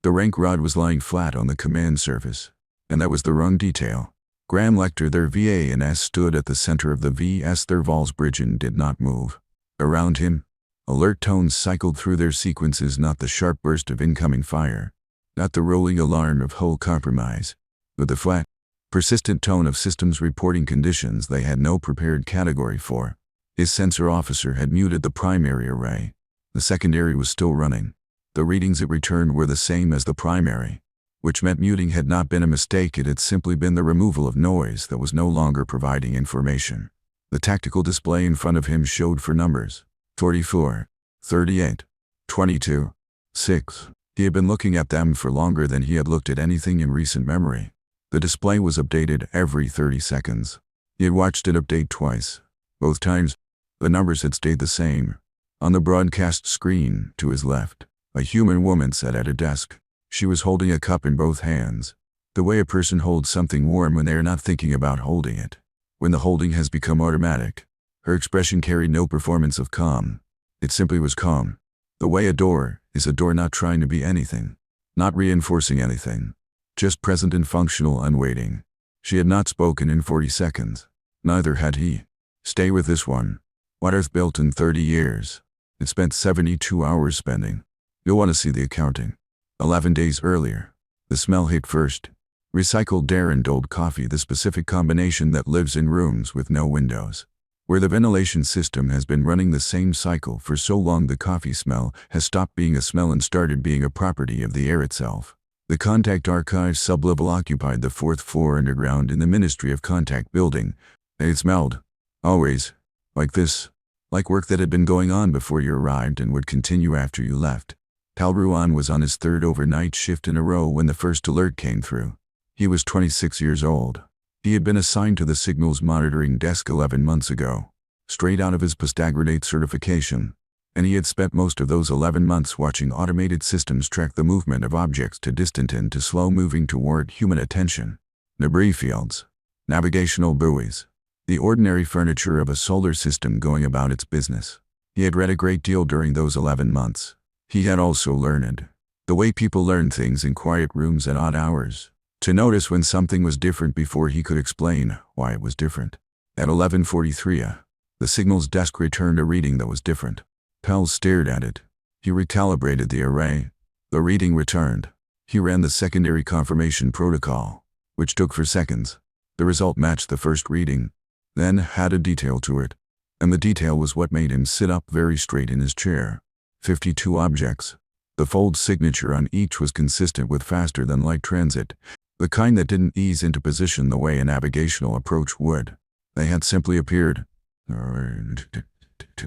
The rank rod was lying flat on the command surface, and that was the wrong detail. Graham Lecter, their VA&S, stood at the center of the VS Thurval's bridge and did not move. Around him, alert tones cycled through their sequences, not the sharp burst of incoming fire, not the rolling alarm of hull compromise, but the flat, persistent tone of systems reporting conditions they had no prepared category for. His sensor officer had muted the primary array. The secondary was still running. The readings it returned were the same as the primary, which meant muting had not been a mistake. It had simply been the removal of noise that was no longer providing information. The tactical display in front of him showed four numbers: 44, 38, 22, 6. He had been looking at them for longer than he had looked at anything in recent memory. The display was updated every 30 seconds. He had watched it update twice. Both times, the numbers had stayed the same. On the broadcast screen, to his left, a human woman sat at a desk. She was holding a cup in both hands, the way a person holds something warm when they are not thinking about holding it. When the holding has become automatic, her expression carried no performance of calm. It simply was calm. The way a door is a door, not trying to be anything, not reinforcing anything, just present and functional, unwaiting. She had not spoken in 40 seconds. Neither had he. Stay with this one. What Earth built in 30 years. It spent 72 hours spending. You'll want to see the accounting. 11 days earlier. The smell hit first. Recycled Darren-doled coffee, the specific combination that lives in rooms with no windows, where the ventilation system has been running the same cycle for so long the coffee smell has stopped being a smell and started being a property of the air itself. The Contact Archives sublevel occupied the 4th floor underground in the Ministry of Contact building. It smelled, always, like this, like work that had been going on before you arrived and would continue after you left. Tal Ruan was on his 3rd overnight shift in a row when the first alert came through. He was 26 years old. He had been assigned to the signals monitoring desk 11 months ago, straight out of his postgraduate certification, and he had spent most of those 11 months watching automated systems track the movement of objects to distant and to slow moving toward human attention. Debris fields, navigational buoys, the ordinary furniture of a solar system going about its business. He had read a great deal during those 11 months. He had also learned the way people learn things in quiet rooms at odd hours, to notice when something was different before he could explain why it was different. At 11:43, the signals desk returned a reading that was different. Pell stared at it. He recalibrated the array. The reading returned. He ran the secondary confirmation protocol, which took for seconds. The result matched the first reading, then had a detail to it, and the detail was what made him sit up very straight in his chair. 52 objects. The fold signature on each was consistent with faster-than-light transit, the kind that didn't ease into position the way a navigational approach would. They had simply appeared,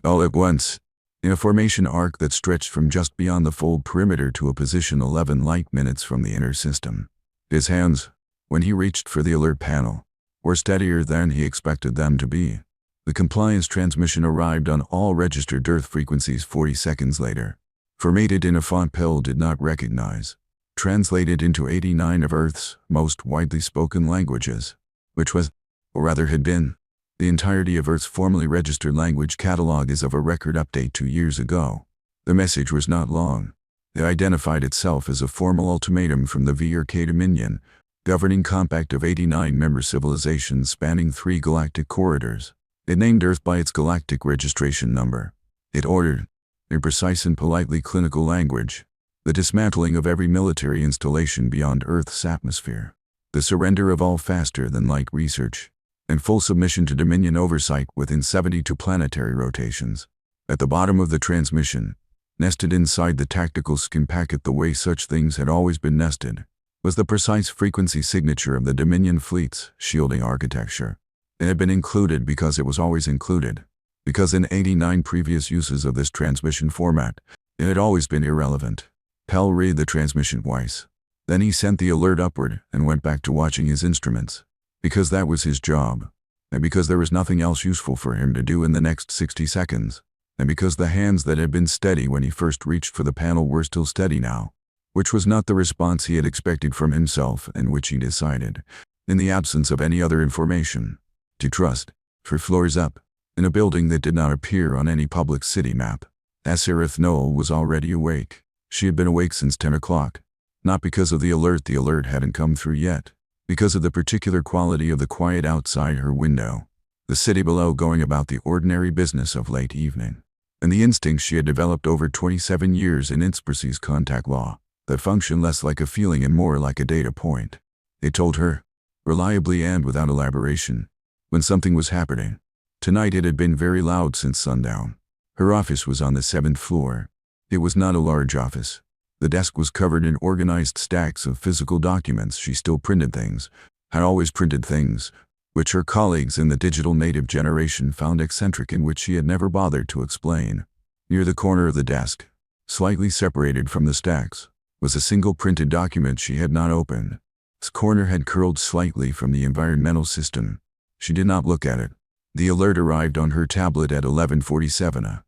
all at once, in a formation arc that stretched from just beyond the fold perimeter to a position 11 light minutes from the inner system. His hands, when he reached for the alert panel, were steadier than he expected them to be. The compliance transmission arrived on all registered Earth frequencies 40 seconds later, formatted in a font Pell did not recognize, translated into 89 of Earth's most widely spoken languages, which was, or rather had been, the entirety of Earth's formally registered language catalog as of a record update 2 years ago. The message was not long. It identified itself as a formal ultimatum from the VRK Dominion, governing compact of 89 member civilizations spanning 3 galactic corridors. It named Earth by its galactic registration number. It ordered, in precise and politely clinical language, the dismantling of every military installation beyond Earth's atmosphere, the surrender of all faster-than-light research, and full submission to Dominion oversight within 72 planetary rotations. At the bottom of the transmission, nested inside the tactical skin packet the way such things had always been nested, was the precise frequency signature of the Dominion fleet's shielding architecture. It had been included because it was always included, because in 89 previous uses of this transmission format, it had always been irrelevant. Pell read the transmission twice. Then he sent the alert upward and went back to watching his instruments, because that was his job, and because there was nothing else useful for him to do in the next 60 seconds, and because the hands that had been steady when he first reached for the panel were still steady now, which was not the response he had expected from himself and which he decided, in the absence of any other information, to trust, for floors up, in a building that did not appear on any public city map. Asareth Noel was already awake. She had been awake since 10 o'clock. Not because of the alert hadn't come through yet. Because of the particular quality of the quiet outside her window. The city below going about the ordinary business of late evening. And the instincts she had developed over 27 years in Inspercy's contact law, that function less like a feeling and more like a data point. They told her, reliably and without elaboration, when something was happening. Tonight it had been very loud since sundown. Her office was on the 7th floor. It was not a large office. The desk was covered in organized stacks of physical documents. She still printed things, had always printed things, which her colleagues in the digital native generation found eccentric and which she had never bothered to explain. Near the corner of the desk, slightly separated from the stacks, was a single printed document she had not opened. Its corner had curled slightly from the environmental system. She did not look at it. The alert arrived on her tablet at 11:47.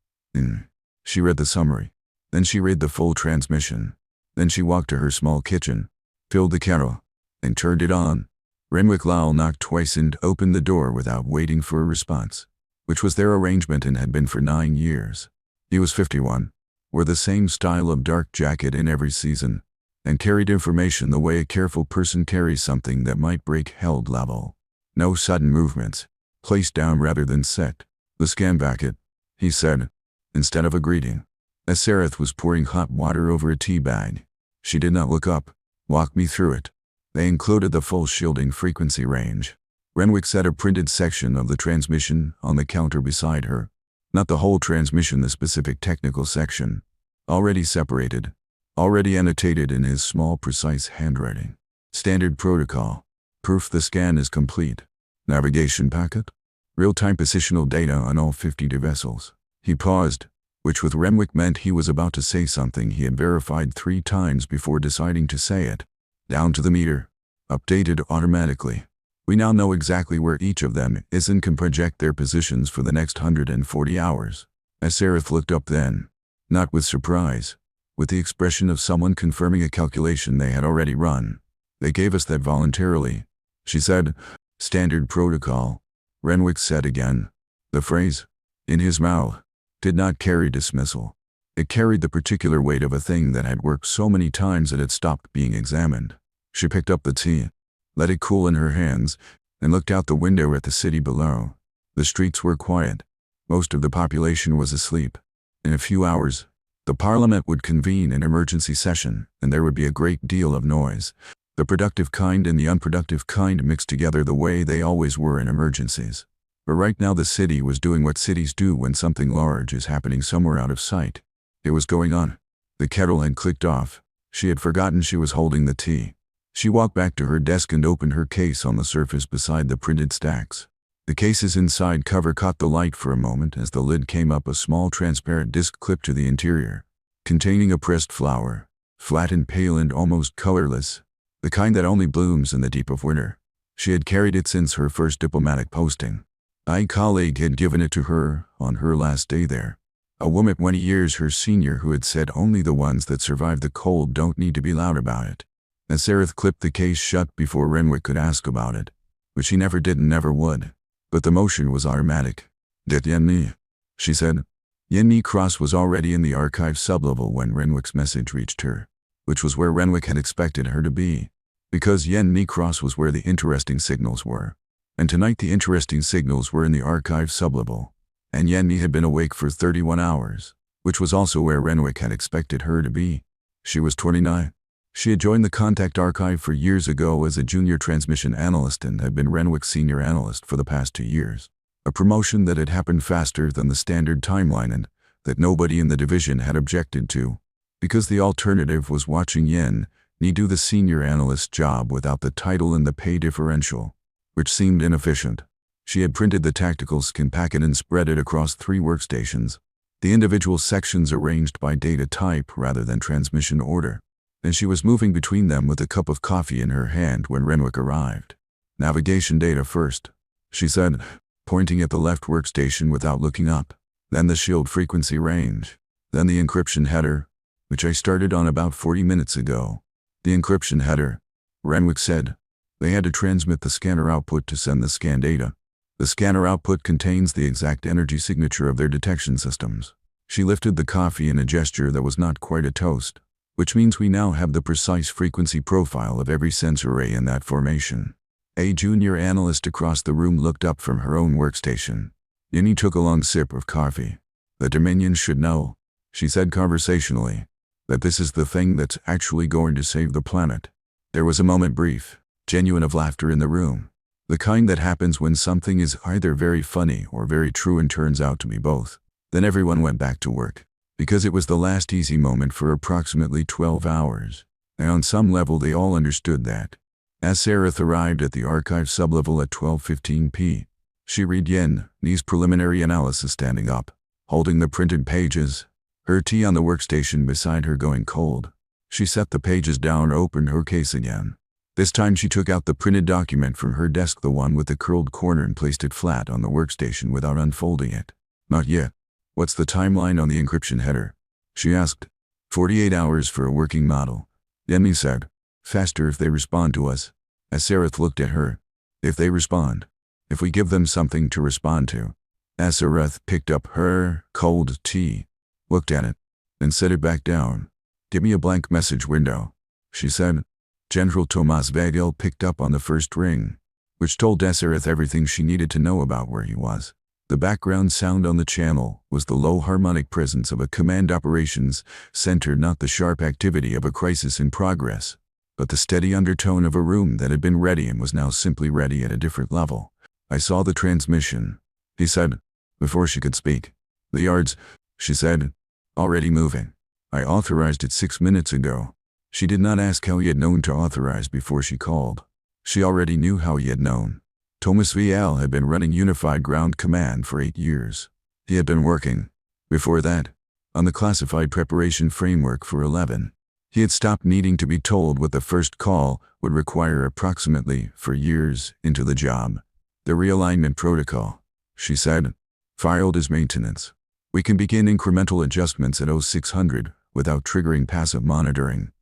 She read the summary. Then she read the full transmission. Then she walked to her small kitchen, filled the kettle, and turned it on. Renwick Lowell knocked twice and opened the door without waiting for a response, which was their arrangement and had been for 9 years. He was 51, wore the same style of dark jacket in every season, and carried information the way a careful person carries something that might break held level. No sudden movements, placed down rather than set. The scan packet, he said, instead of a greeting. As Sareth was pouring hot water over a tea bag. She did not look up. Walk me through it. They included the full shielding frequency range. Renwick set a printed section of the transmission on the counter beside her. Not the whole transmission, the specific technical section. Already separated. Already annotated in his small, precise handwriting. Standard protocol. Proof the scan is complete. Navigation packet. Real-time positional data on all 50 vessels. He paused, which with Renwick meant he was about to say something he had verified 3 times before deciding to say it. Down to the meter. Updated automatically. We now know exactly where each of them is and can project their positions for the next 140 hours. As Sareth looked up then, not with surprise, with the expression of someone confirming a calculation they had already run. They gave us that voluntarily, she said. Standard protocol. Renwick said again. The phrase, in his mouth, did not carry dismissal. It carried the particular weight of a thing that had worked so many times that it stopped being examined. She picked up the tea, let it cool in her hands, and looked out the window at the city below. The streets were quiet. Most of the population was asleep. In a few hours, the Parliament would convene an emergency session, and there would be a great deal of noise. The productive kind and the unproductive kind mixed together the way they always were in emergencies. But right now the city was doing what cities do when something large is happening somewhere out of sight. It was going on. The kettle had clicked off. She had forgotten she was holding the tea. She walked back to her desk and opened her case on the surface beside the printed stacks. The case's inside cover caught the light for a moment as the lid came up, a small transparent disc clipped to the interior, containing a pressed flower, flat and pale and almost colorless, the kind that only blooms in the deep of winter. She had carried it since her first diplomatic posting. A colleague had given it to her on her last day there. A woman 20 years her senior who had said only the ones that survive the cold don't need to be loud about it. As Sareth clipped the case shut before Renwick could ask about it, which he never did and never would. But the motion was automatic. Did Yenni? She said. Yenni Cross was already in the archive sublevel when Renwick's message reached her, which was where Renwick had expected her to be, because Yenni Cross was where the interesting signals were. And tonight the interesting signals were in the archive sublevel, and Yenni had been awake for 31 hours, which was also where Renwick had expected her to be. She was 29. She had joined the Contact Archive 4 years ago as a junior transmission analyst and had been Renwick's senior analyst for the past 2 years. A promotion that had happened faster than the standard timeline and that nobody in the division had objected to, because the alternative was watching Yenni do the senior analyst job without the title and the pay differential, which seemed inefficient. She had printed the tactical scan packet and spread it across 3 workstations, the individual sections arranged by data type rather than transmission order. And she was moving between them with a cup of coffee in her hand when Renwick arrived. Navigation data first, she said, pointing at the left workstation without looking up. Then the shield frequency range. Then the encryption header, which I started on about 40 minutes ago. The encryption header, Renwick said. They had to transmit the scanner output to send the scan data. The scanner output contains the exact energy signature of their detection systems. She lifted the coffee in a gesture that was not quite a toast, which means we now have the precise frequency profile of every sensor array in that formation. A junior analyst across the room looked up from her own workstation. Yinny took a long sip of coffee. The Dominions should know, she said conversationally, that this is the thing that's actually going to save the planet. There was a moment brief, genuine of laughter in the room. The kind that happens when something is either very funny or very true and turns out to be both. Then everyone went back to work, because it was the last easy moment for approximately 12 hours. And on some level they all understood that. As Sareth arrived at the archive sublevel at 12:15 p. She read Yen's preliminary analysis standing up, holding the printed pages, her tea on the workstation beside her going cold. She set the pages down, opened her case again. This time she took out the printed document from her desk, the one with the curled corner, and placed it flat on the workstation without unfolding it. Not yet. What's the timeline on the encryption header? She asked. 48 hours for a working model. Yenny said. Faster if they respond to us. As Sareth looked at her. If they respond. If we give them something to respond to. As Sareth picked up her cold tea, looked at it, and set it back down. Give me a blank message window, she said. General Tomas Vagel picked up on the first ring, which told Sareth everything she needed to know about where he was. The background sound on the channel was the low harmonic presence of a command operations center, not the sharp activity of a crisis in progress, but the steady undertone of a room that had been ready and was now simply ready at a different level. I saw the transmission, he said, before she could speak. The yards, she said, already moving. I authorized it 6 minutes ago. She did not ask how he had known to authorize before she called. She already knew how he had known. Thomas V.L. had been running Unified Ground Command for 8 years. He had been working, before that, on the classified preparation framework for 11. He had stopped needing to be told what the first call would require approximately 4 years into the job. The realignment protocol, she said, filed as maintenance. We can begin incremental adjustments at 0600 without triggering passive monitoring.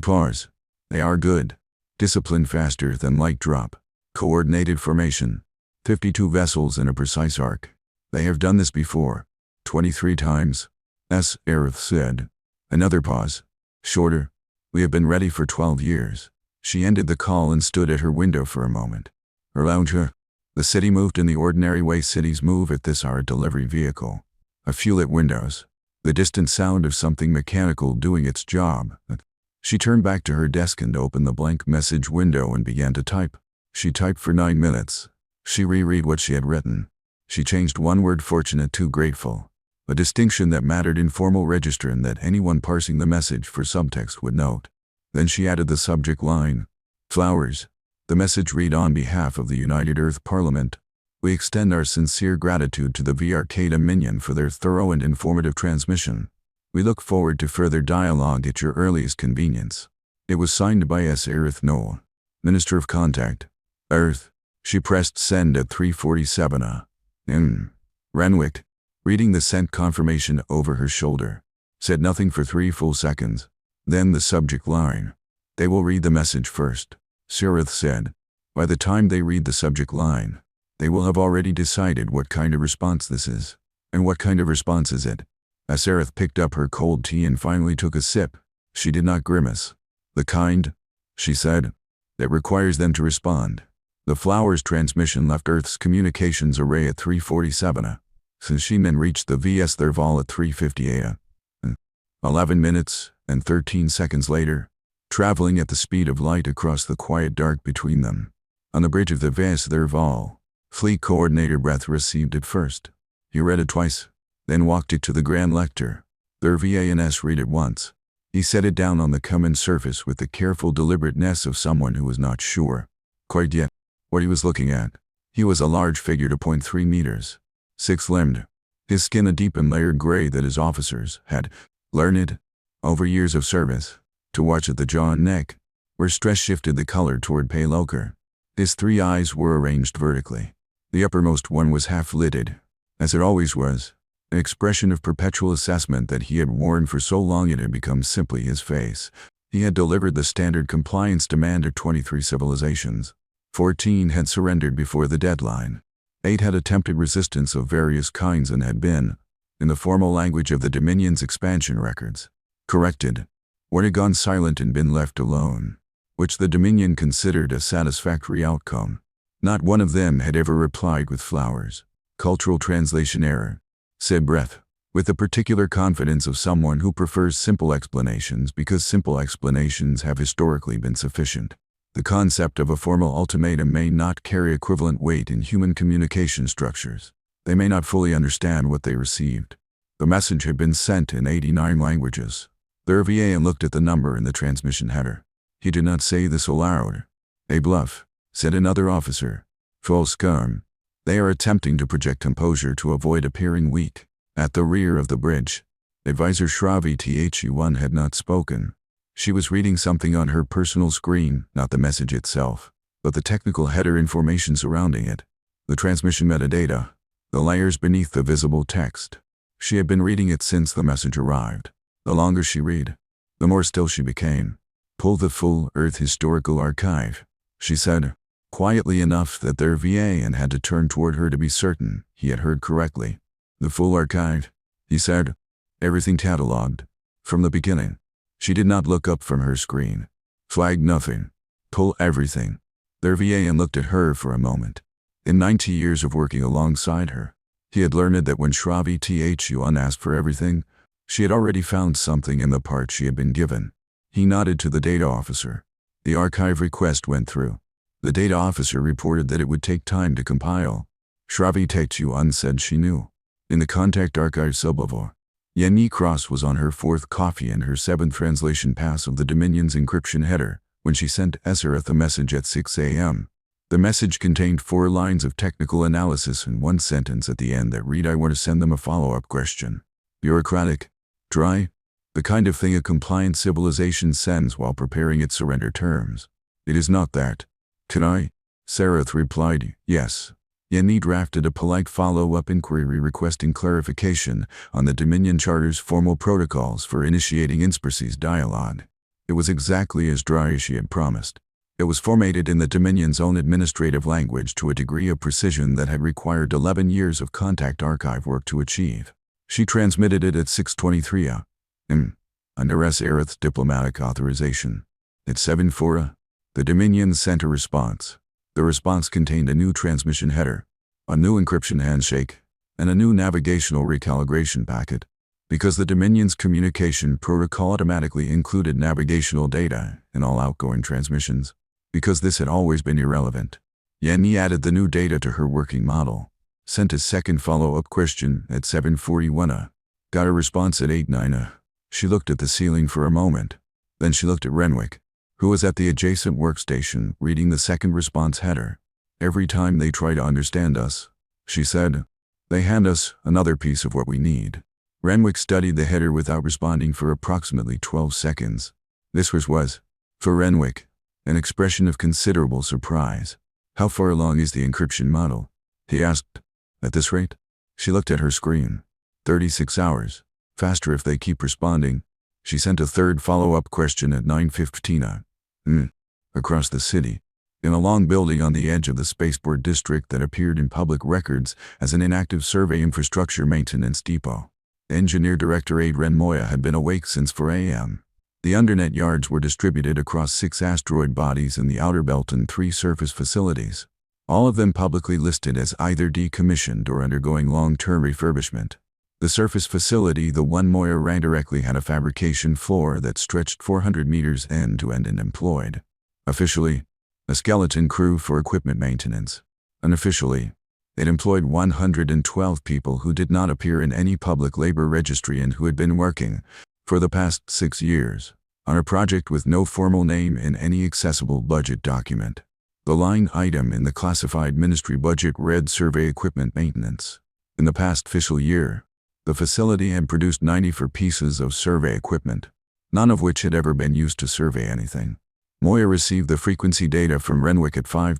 Pause. They are good. Discipline faster than light drop. Coordinated formation. 52 vessels in a precise arc. They have done this before. 23 times. Sareth said. Another pause. Shorter. We have been ready for 12 years. She ended the call and stood at her window for a moment. Her lounger. The city moved in the ordinary way cities move at this hour. Delivery vehicle. A few lit windows. The distant sound of something mechanical doing its job. She turned back to her desk and opened the blank message window and began to type. She typed for 9 minutes. She reread what she had written. She changed one word, fortunate, to grateful, a distinction that mattered in formal register and that anyone parsing the message for subtext would note. Then she added the subject line. Flowers. The message read, on behalf of the United Earth Parliament, we extend our sincere gratitude to the VRK Dominion for their thorough and informative transmission. We look forward to further dialogue at your earliest convenience. It was signed by Sareth Noel, Minister of Contact, Earth. She pressed send at 3:47 a.m. Renwick, reading the sent confirmation over her shoulder, said nothing for 3 full seconds. Then the subject line. They will read the message first, Sareth said. By the time they read the subject line, they will have already decided what kind of response this is. And what kind of response is it? Sareth picked up her cold tea and finally took a sip. She did not grimace. The kind, she said, that requires them to respond. The Flowers transmission left Earth's communications array at 3:47 a.m. Since she then reached the VS Therval at 3:50 a.m. 11 minutes and 13 seconds later, traveling at the speed of light across the quiet dark between them. On the bridge of the VS Therval, Fleet Coordinator Breth received it first. He read it twice, then walked it to the Grand Lector. Their VANS read it once. He set it down on the common surface with the careful deliberateness of someone who was not sure, quite yet, what he was looking at. He was a large figure, 2.3 meters, 6-limbed, his skin a deep and layered gray that his officers had learned, over years of service, to watch at the jaw and neck, where stress shifted the color toward pale ochre. His 3 eyes were arranged vertically. The uppermost one was half-lidded, as it always was, an expression of perpetual assessment that he had worn for so long it had become simply his face. He had delivered the standard compliance demand of 23 civilizations. 14 had surrendered before the deadline. 8 had attempted resistance of various kinds and had been, in the formal language of the Dominion's expansion records, corrected. or had gone silent and been left alone, which the Dominion considered a satisfactory outcome. Not one of them had ever replied with flowers. Cultural translation error, said Breth, with the particular confidence of someone who prefers simple explanations because simple explanations have historically been sufficient. The concept of a formal ultimatum may not carry equivalent weight in human communication structures. They may not fully understand what they received. The message had been sent in 89 languages. Their VA looked at the number in the transmission header. He did not say this aloud. "A bluff," said another officer. "False scum. They are attempting to project composure to avoid appearing weak." At the rear of the bridge, Advisor Shravi THU1 had not spoken. She was reading something on her personal screen, not the message itself, but the technical header information surrounding it, the transmission metadata, the layers beneath the visible text. She had been reading it since the message arrived. The longer she read, the more still she became. "Pull the full Earth Historical Archive," she said, quietly enough that their VA had to turn toward her to be certain he had heard correctly. "The full archive," he said. "Everything cataloged. From the beginning." She did not look up from her screen. "Flag nothing. Pull everything." Their VA looked at her for a moment. In 90 years of working alongside her, he had learned that when Shravi THU1 asked for everything, she had already found something in the part she had been given. He nodded to the data officer. The archive request went through. The data officer reported that it would take time to compile. Shravi THU1 said she knew. In the contact archive sublevel, Yenny Cross was on her 4th coffee and her 7th translation pass of the Dominion's encryption header when she sent Esareth a message at 6 a.m. The message contained 4 lines of technical analysis and 1 sentence at the end that read, "I want to send them a follow-up question." Bureaucratic, dry, the kind of thing a compliant civilization sends while preparing its surrender terms. "It is not that." "Can I?" Sareth replied, "Yes." Yenny drafted a polite follow-up inquiry requesting clarification on the Dominion Charter's formal protocols for initiating in-species dialogue. It was exactly as dry as she had promised. It was formatted in the Dominion's own administrative language to a degree of precision that had required 11 years of contact archive work to achieve. She transmitted it at 6:23 a.m. under Esareth's diplomatic authorization. At 7:04 the Dominion sent a response. The response contained a new transmission header, a new encryption handshake, and a new navigational recalibration packet. Because the Dominion's communication protocol automatically included navigational data in all outgoing transmissions, because this had always been irrelevant, Yenny added the new data to her working model, sent a second follow-up question at 7:41 got a response at 8:09 She looked at the ceiling for a moment. Then she looked at Renwick, who was at the adjacent workstation reading the second response header. "Every time they try to understand us," she said, "they hand us another piece of what we need." Renwick studied the header without responding for approximately 12 seconds. This was, for Renwick, an expression of considerable surprise. "How far along is the encryption model?" he asked. "At this rate?" She looked at her screen. 36 hours. Faster if they keep responding." She sent a third follow-up question at 9:15 across the city, in a long building on the edge of the spaceport district that appeared in public records as an inactive survey infrastructure maintenance depot. Engineer Director Adrian Moya had been awake since 4 a.m. The undernet yards were distributed across 6 asteroid bodies in the outer belt and 3 surface facilities, all of them publicly listed as either decommissioned or undergoing long-term refurbishment. The surface facility, the one Moya ran directly, had a fabrication floor that stretched 400 meters end to end and employed, officially, a skeleton crew for equipment maintenance. Unofficially, it employed 112 people who did not appear in any public labor registry and who had been working, for the past 6 years, on a project with no formal name in any accessible budget document. The line item in the classified ministry budget read Survey Equipment Maintenance. In the past fiscal year, the facility had produced 94 pieces of survey equipment, none of which had ever been used to survey anything. Moya received the frequency data from Renwick at 5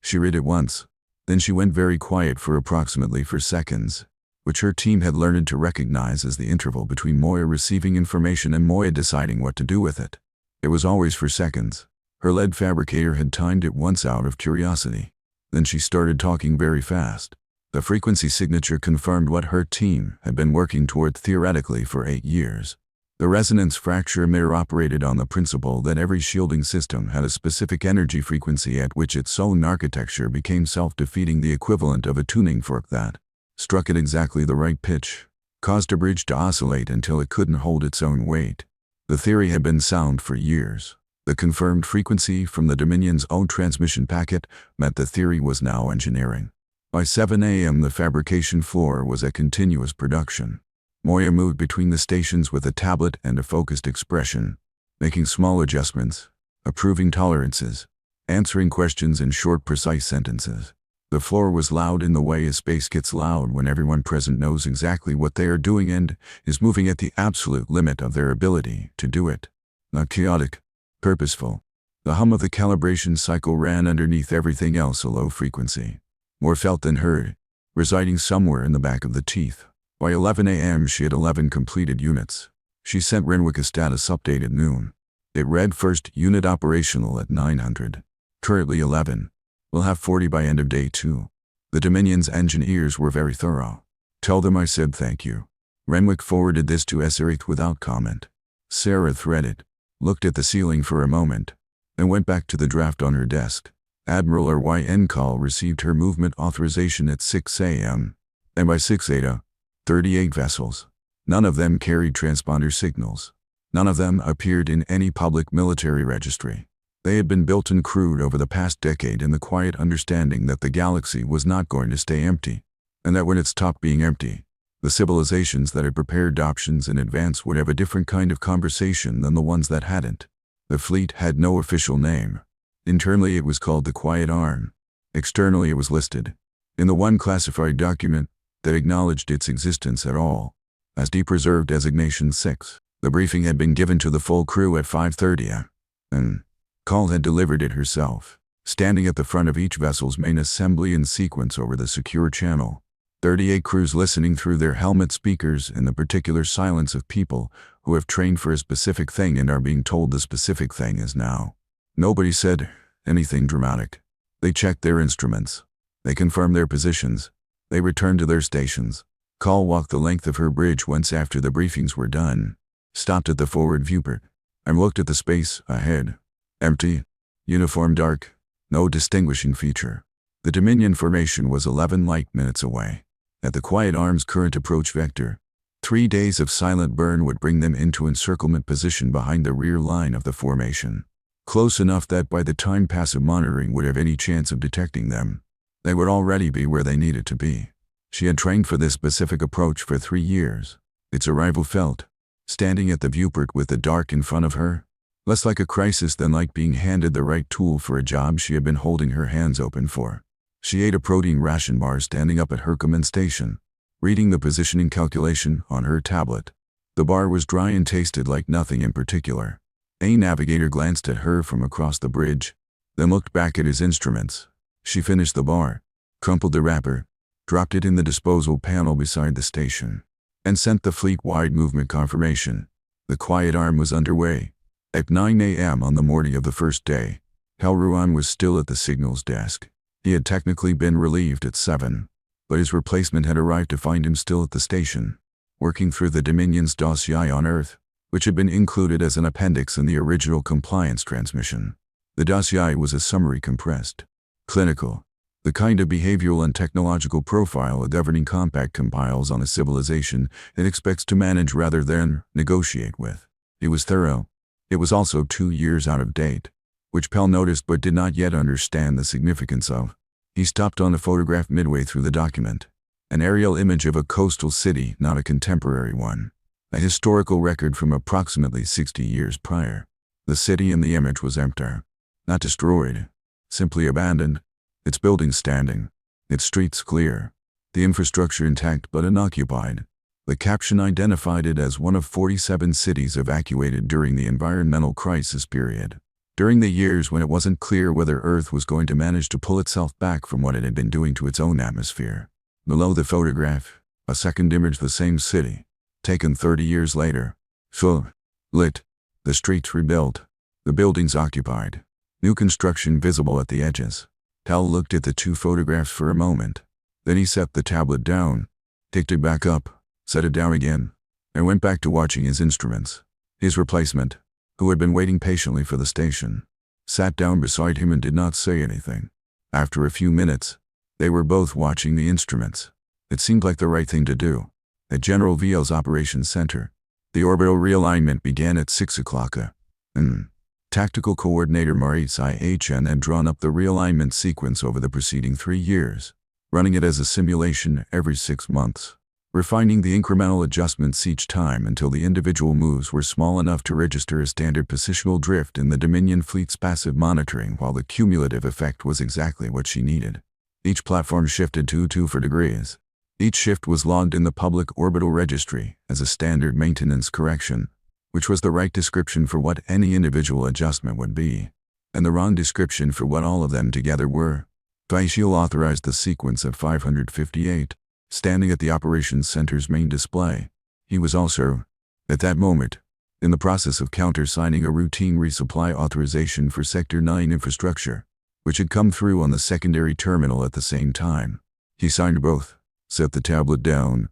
She read it once. Then she went very quiet for approximately 4 seconds, which her team had learned to recognize as the interval between Moya receiving information and Moya deciding what to do with it. It was always 4 seconds. Her lead fabricator had timed it once out of curiosity. Then she started talking very fast. The frequency signature confirmed what her team had been working toward theoretically for 8 years. The resonance fracture emitter operated on the principle that every shielding system had a specific energy frequency at which its own architecture became self-defeating, the equivalent of a tuning fork that, struck at exactly the right pitch, caused a bridge to oscillate until it couldn't hold its own weight. The theory had been sound for years. The confirmed frequency from the Dominion's own transmission packet meant the theory was now engineering. By 7 a.m. the fabrication floor was at continuous production. Moya moved between the stations with a tablet and a focused expression, making small adjustments, approving tolerances, answering questions in short, precise sentences. The floor was loud in the way a space gets loud when everyone present knows exactly what they are doing and is moving at the absolute limit of their ability to do it. Not chaotic, purposeful. The hum of the calibration cycle ran underneath everything else, a low frequency, more felt than heard, residing somewhere in the back of the teeth. By 11 a.m. she had 11 completed units. She sent Renwick a status update at noon. It read: first unit operational at 900. Currently 11. We'll have 40 by end of day 2. The Dominion's engineers were very thorough. Tell them I said thank you. Renwick forwarded this to Sarah without comment. Sarah read it, looked at the ceiling for a moment, then went back to the draft on her desk. Admiral RYN Call received her movement authorization at 6 a.m. and by 6 a.m. 38 vessels. None of them carried transponder signals. None of them appeared in any public military registry. They had been built and crewed over the past decade in the quiet understanding that the galaxy was not going to stay empty, and that when it stopped being empty, the civilizations that had prepared options in advance would have a different kind of conversation than the ones that hadn't. The fleet had no official name. Internally it was called the Quiet Arm. Externally it was listed, in the one classified document that acknowledged its existence at all, as Deep Reserve Designation 6. The briefing had been given to the full crew at 5:30 a.m. and Call had delivered it herself, standing at the front of each vessel's main assembly in sequence over the secure channel. 38 crews listening through their helmet speakers in the particular silence of people who have trained for a specific thing and are being told the specific thing is now. Nobody said anything dramatic. They checked their instruments. They confirmed their positions. They returned to their stations. Call walked the length of her bridge once after the briefings were done, stopped at the forward viewport, and looked at the space ahead. Empty, uniform dark, no distinguishing feature. The Dominion formation was 11 light minutes away. At the Quiet Arm's current approach vector, 3 days of silent burn would bring them into encirclement position behind the rear line of the formation. Close enough that by the time passive monitoring would have any chance of detecting them, they would already be where they needed to be. She had trained for this specific approach for 3 years. Its arrival felt, standing at the viewport with the dark in front of her, less like a crisis than like being handed the right tool for a job she had been holding her hands open for. She ate a protein ration bar standing up at her command station, reading the positioning calculation on her tablet. The bar was dry and tasted like nothing in particular. A navigator glanced at her from across the bridge, then looked back at his instruments. She finished the bar, crumpled the wrapper, dropped it in the disposal panel beside the station, and sent the fleet-wide movement confirmation. The Quiet Arm was underway. At 9 a.m. on the morning of the first day, Halruan was still at the signals desk. He had technically been relieved at 7, but his replacement had arrived to find him still at the station, working through the Dominion's dossier on Earth, which had been included as an appendix in the original compliance transmission. The dossier was a summary compressed, clinical, the kind of behavioral and technological profile a governing compact compiles on a civilization it expects to manage rather than negotiate with. It was thorough. It was also 2 years out of date, which Pell noticed but did not yet understand the significance of. He stopped on a photograph midway through the document, an aerial image of a coastal city, not a contemporary one, a historical record from approximately 60 years prior. The city in the image was empty, not destroyed, simply abandoned, its buildings standing, its streets clear, the infrastructure intact but unoccupied. The caption identified it as one of 47 cities evacuated during the environmental crisis period, during the years when it wasn't clear whether Earth was going to manage to pull itself back from what it had been doing to its own atmosphere. Below the photograph, a second image, the same city, taken 30 years later. Full, lit, the streets rebuilt, the buildings occupied, new construction visible at the edges. Tal looked at the 2 photographs for a moment. Then he set the tablet down, picked it back up, set it down again, and went back to watching his instruments. His replacement, who had been waiting patiently for the station, sat down beside him and did not say anything. After a few minutes, they were both watching the instruments. It seemed like the right thing to do. At General Viel's operations center, the orbital realignment began at 6 o'clock a.m. Tactical Coordinator Maurice IHN had drawn up the realignment sequence over the preceding 3 years, running it as a simulation every 6 months, refining the incremental adjustments each time until the individual moves were small enough to register as standard positional drift in the Dominion fleet's passive monitoring, while the cumulative effect was exactly what she needed. Each platform shifted 2 degrees. Each shift was logged in the public orbital registry as a standard maintenance correction, which was the right description for what any individual adjustment would be, and the wrong description for what all of them together were. Vaishil authorized the sequence at 558, standing at the operations center's main display. He was also, at that moment, in the process of countersigning a routine resupply authorization for Sector 9 infrastructure, which had come through on the secondary terminal at the same time. He signed both, set the tablet down,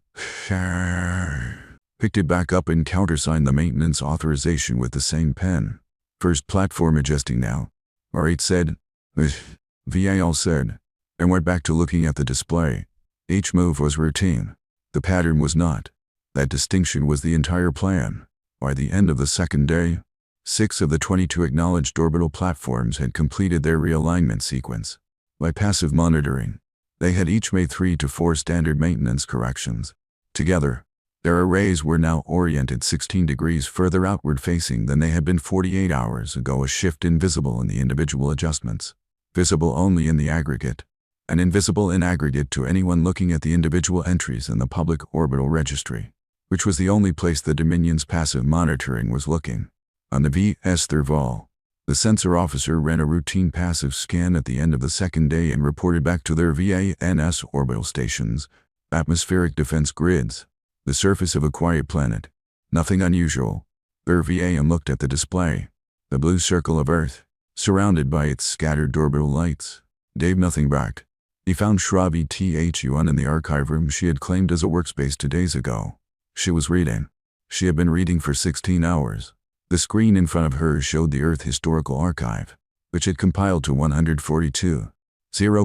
picked it back up and countersigned the maintenance authorization with the same pen. First platform adjusting now, R8 said. VAL said, and went back to looking at the display. Each move was routine. The pattern was not. That distinction was the entire plan. By the end of the second day, 6 of the 22 acknowledged orbital platforms had completed their realignment sequence. By passive monitoring, they had each made 3 to 4 standard maintenance corrections. Together, their arrays were now oriented 16 degrees further outward facing than they had been 48 hours ago, a shift invisible in the individual adjustments, visible only in the aggregate, and invisible in aggregate to anyone looking at the individual entries in the public orbital registry, which was the only place the Dominion's passive monitoring was looking. On the VS Thurval, the sensor officer ran a routine passive scan at the end of the second day and reported back to their VANS orbital stations, atmospheric defense grids, the surface of a quiet planet. Nothing unusual. Their VAN looked at the display, the blue circle of Earth, surrounded by its scattered orbital lights. Gave nothing back. He found Shravi Thun in the archive room she had claimed as a workspace 2 days ago. She was reading. She had been reading for 16 hours. The screen in front of her showed the Earth Historical Archive, which had compiled to 142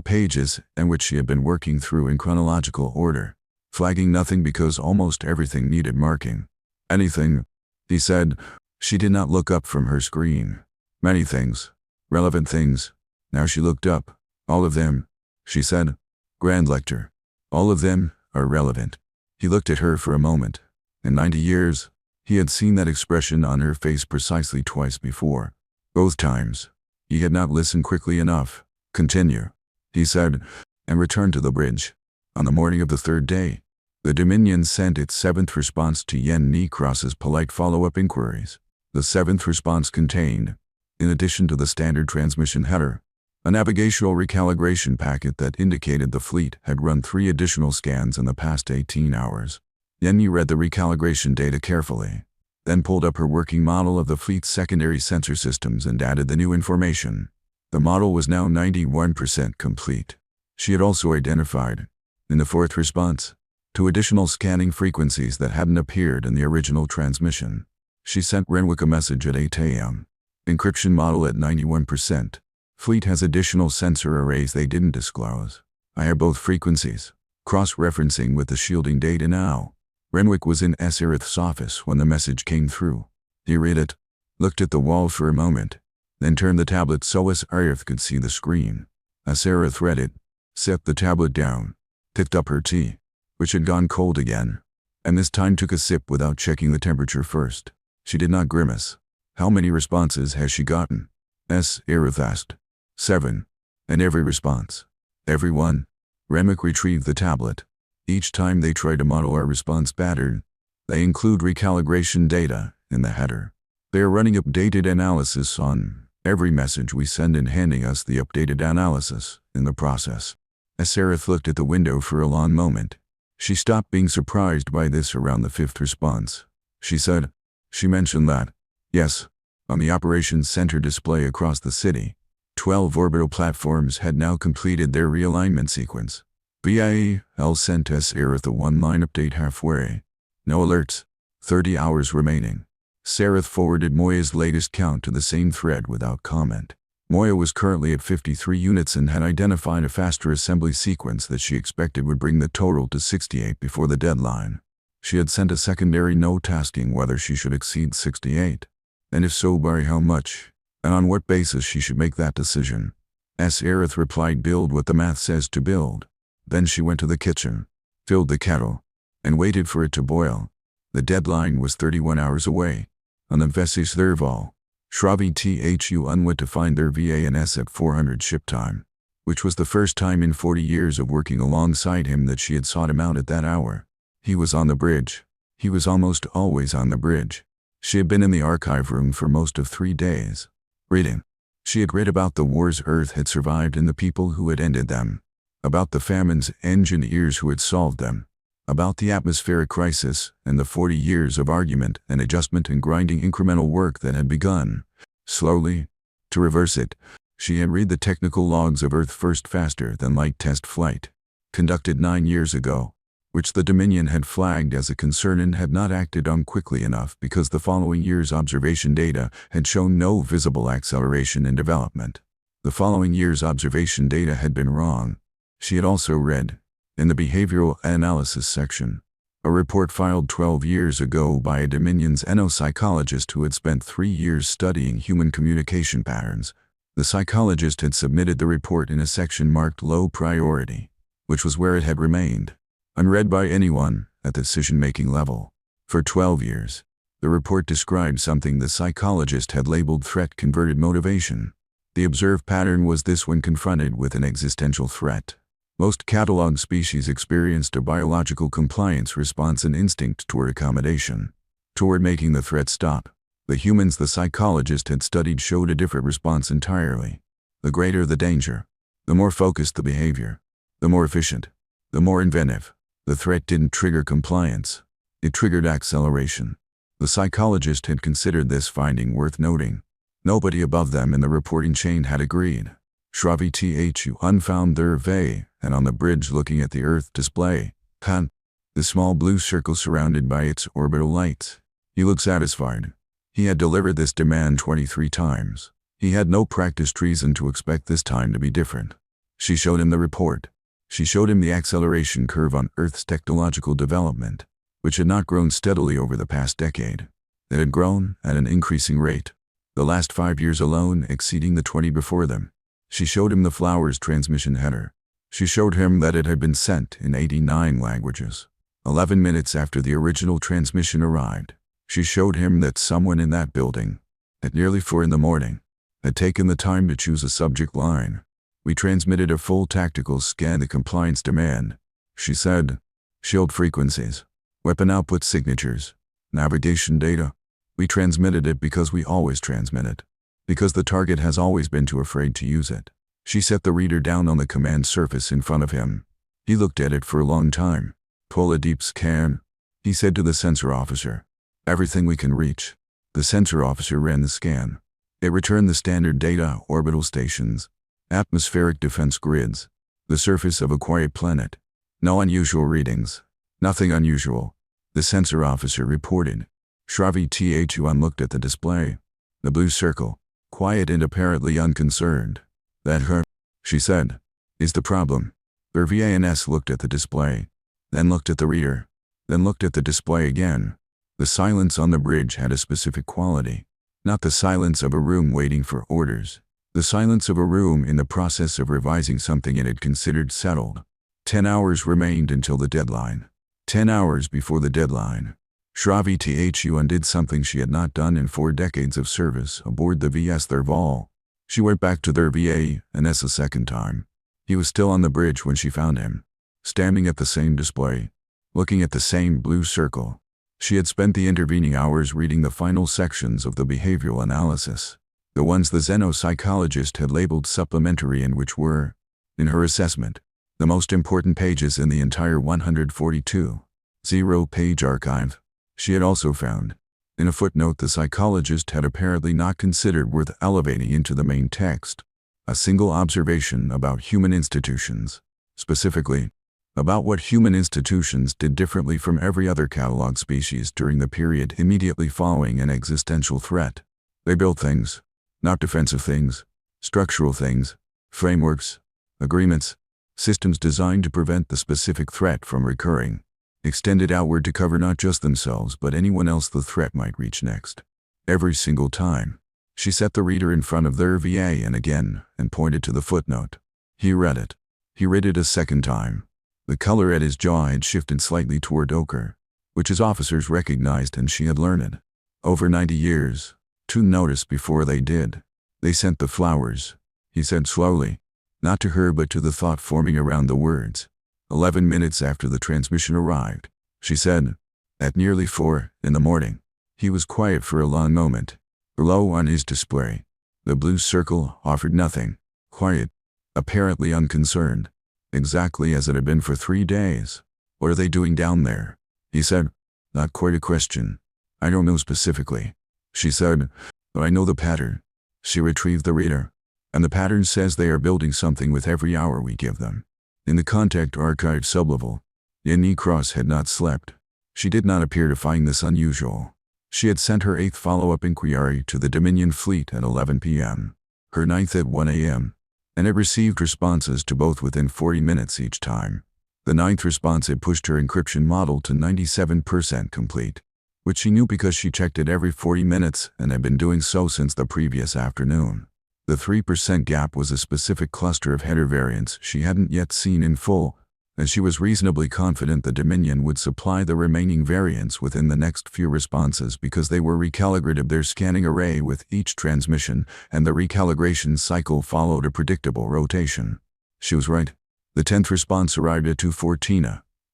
pages and which she had been working through in chronological order, flagging nothing because almost everything needed marking. Anything, he said. She did not look up from her screen. Many things. Relevant things. Now she looked up. All of them, she said. Grand Lector. All of them are relevant. He looked at her for a moment. In 90 years, he had seen that expression on her face precisely twice before. Both times, he had not listened quickly enough. Continue, he said, and returned to the bridge. On the morning of the third day, the Dominion sent its 7th response to Yen Necross's polite follow-up inquiries. The 7th response contained, in addition to the standard transmission header, a navigational recalibration packet that indicated the fleet had run 3 additional scans in the past 18 hours. Yenny read the recalibration data carefully, then pulled up her working model of the fleet's secondary sensor systems and added the new information. The model was now 91% complete. She had also identified, in the 4th response, 2 additional scanning frequencies that hadn't appeared in the original transmission. She sent Renwick a message at 8 a.m. Encryption model at 91%. Fleet has additional sensor arrays they didn't disclose. I have both frequencies. Cross-referencing with the shielding data now. Renwick was in Asarith's office when the message came through. He read it, looked at the wall for a moment, then turned the tablet so Asarith could see the screen. Asarith read it, set the tablet down, picked up her tea, which had gone cold again, and this time took a sip without checking the temperature first. She did not grimace. How many responses has she gotten? Asarith asked. 7. And every response. Every one. Renwick retrieved the tablet. Each time they try to model our response pattern, they include recalibration data in the header. They are running updated analysis on every message we send and handing us the updated analysis in the process. Asarith looked at the window for a long moment. She stopped being surprised by this around the 5th response. She said, she mentioned that, yes, on the operations center display across the city, 12 orbital platforms had now completed their realignment sequence. VAL sent Asarith a 1-line update halfway. No alerts. 30 hours remaining. Sareth forwarded Moya's latest count to the same thread without comment. Moya was currently at 53 units and had identified a faster assembly sequence that she expected would bring the total to 68 before the deadline. She had sent a secondary note asking whether she should exceed 68, and if so, by how much, and on what basis she should make that decision. Sareth replied, "Build what the math says to build." Then she went to the kitchen, filled the kettle, and waited for it to boil. The deadline was 31 hours away. On the Vessis Thurval, Shravi Thu unwit to find their VANS at 400 ship time, which was the first time in 40 years of working alongside him that she had sought him out at that hour. He was on the bridge. He was almost always on the bridge. She had been in the archive room for most of 3 days, reading. She had read about the wars Earth had survived and the people who had ended them, about the famines, engineers who had solved them, about the atmospheric crisis and the 40 years of argument and adjustment and grinding incremental work that had begun, slowly, to reverse it. She had read the technical logs of Earth First Faster Than Light test flight, conducted 9 years ago, which the Dominion had flagged as a concern and had not acted on quickly enough because the following year's observation data had shown no visible acceleration in development. The following year's observation data had been wrong. She had also read, in the behavioral analysis section, a report filed 12 years ago by a Dominion's psychologist who had spent 3 years studying human communication patterns. The psychologist had submitted the report in a section marked low priority, which was where it had remained, unread by anyone at the decision-making level. For 12 years, the report described something the psychologist had labeled threat-converted motivation. The observed pattern was this: when confronted with an existential threat, most catalog species experienced a biological compliance response and instinct toward accommodation, toward making the threat stop. The humans the psychologist had studied showed a different response entirely. The greater the danger, the more focused the behavior, the more efficient, the more inventive. The threat didn't trigger compliance, it triggered acceleration. The psychologist had considered this finding worth noting. Nobody above them in the reporting chain had agreed. Shravi Thu unfound their vey, and on the bridge looking at the Earth display, the small blue circle surrounded by its orbital lights. He looked satisfied. He had delivered this demand 23 times. He had no practiced reason to expect this time to be different. She showed him the report. She showed him the acceleration curve on Earth's technological development, which had not grown steadily over the past decade. It had grown at an increasing rate, the last 5 years alone exceeding the 20 before them. She showed him the Flowers transmission header. She showed him that it had been sent in 89 languages, 11 minutes after the original transmission arrived. She showed him that someone in that building, at nearly 4 in the morning, had taken the time to choose a subject line. We transmitted a full tactical scan the compliance demand, she said. Shield frequencies, weapon output signatures, navigation data. We transmitted it because we always transmit it, because the target has always been too afraid to use it. She set the reader down on the command surface in front of him. He looked at it for a long time. "Pull a deep scan," he said to the sensor officer. "Everything we can reach." The sensor officer ran the scan. It returned the standard data: orbital stations, atmospheric defense grids, the surface of a quiet planet. No unusual readings. Nothing unusual, the sensor officer reported. Shravi Thu looked at the display. The blue circle, quiet and apparently unconcerned. "That her," she said, "is the problem." Their VANS looked at the display, then looked at the reader, then looked at the display again. The silence on the bridge had a specific quality. Not the silence of a room waiting for orders. The silence of a room in the process of revising something it had considered settled. 10 hours remained until the deadline. 10 hours before the deadline, Shravi Thu undid something she had not done in 4 decades of service aboard the VS Thurval. She went back to their VANS a second time. He was still on the bridge when she found him, standing at the same display, looking at the same blue circle. She had spent the intervening hours reading the final sections of the behavioral analysis, the ones the xenopsychologist had labeled supplementary and which were, in her assessment, the most important pages in the entire 142-0-page archive. She had also found, in a footnote the psychologist had apparently not considered worth elevating into the main text, a single observation about human institutions, specifically, about what human institutions did differently from every other catalog species during the period immediately following an existential threat. They built things, not defensive things, structural things, frameworks, agreements, systems designed to prevent the specific threat from recurring, extended outward to cover not just themselves but anyone else the threat might reach next. Every single time, she set the reader in front of their VA and pointed to the footnote. He read it. He read it a second time. The color at his jaw had shifted slightly toward ochre, which his officers recognized and she had learned. Over 90 years, to notice before they did. They sent the flowers, he said slowly, not to her but to the thought forming around the words. 11 minutes after the transmission arrived, she said, at nearly 4 in the morning. He was quiet for a long moment. Below on his display, the blue circle offered nothing. Quiet, apparently unconcerned, exactly as it had been for 3 days. What are they doing down there? He said. Not quite a question. I don't know specifically, she said, but I know the pattern. She retrieved the reader. And the pattern says they are building something with every hour we give them. In the contact archive sublevel, Yenny Cross had not slept. She did not appear to find this unusual. She had sent her 8th follow-up inquiry to the Dominion fleet at 11 p.m., her 9th at 1 a.m., and had received responses to both within 40 minutes each time. The 9th response had pushed her encryption model to 97% complete, which she knew because she checked it every 40 minutes and had been doing so since the previous afternoon. The 3% gap was a specific cluster of header variants she hadn't yet seen in full, and she was reasonably confident the Dominion would supply the remaining variants within the next few responses because they were recalibrated their scanning array with each transmission, and the recalibration cycle followed a predictable rotation. She was right. The 10th response arrived at 2:14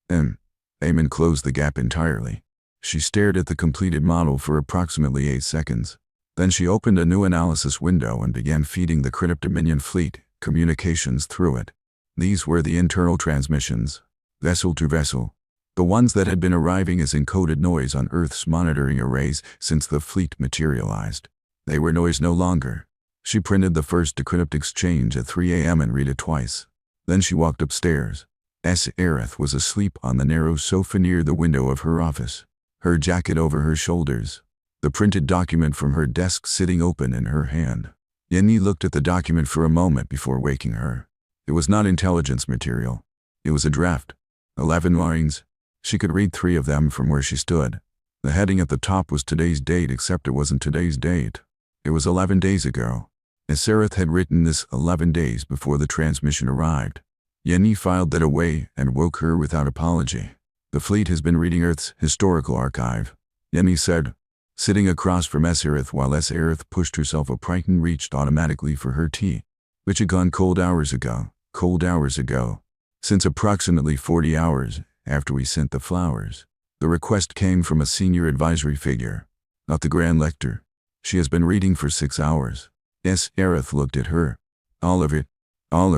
a.m. Eamon closed the gap entirely. She stared at the completed model for approximately 8 seconds. Then she opened a new analysis window and began feeding the Crypt Dominion fleet communications through it. These were the internal transmissions, vessel to vessel, the ones that had been arriving as encoded noise on Earth's monitoring arrays since the fleet materialized. They were noise no longer. She printed the first decrypt exchange at 3 a.m. and read it twice. Then she walked upstairs. Aerith was asleep on the narrow sofa near the window of her office, her jacket over her shoulders, the printed document from her desk sitting open in her hand. Yenny looked at the document for a moment before waking her. It was not intelligence material. It was a draft. 11 lines. She could read 3 of them from where she stood. The heading at the top was today's date, except it wasn't today's date. It was 11 days ago. Aerith had written this 11 days before the transmission arrived. Yenny filed that away and woke her without apology. The fleet has been reading Earth's historical archive, Yenny said, sitting across from Aerith while Aerith pushed herself upright and reached automatically for her tea, which had gone cold hours ago, since approximately 40 hours after we sent the flowers. The request came from a senior advisory figure, not the Grand Lector. She has been reading for 6 hours. Aerith looked at her. All of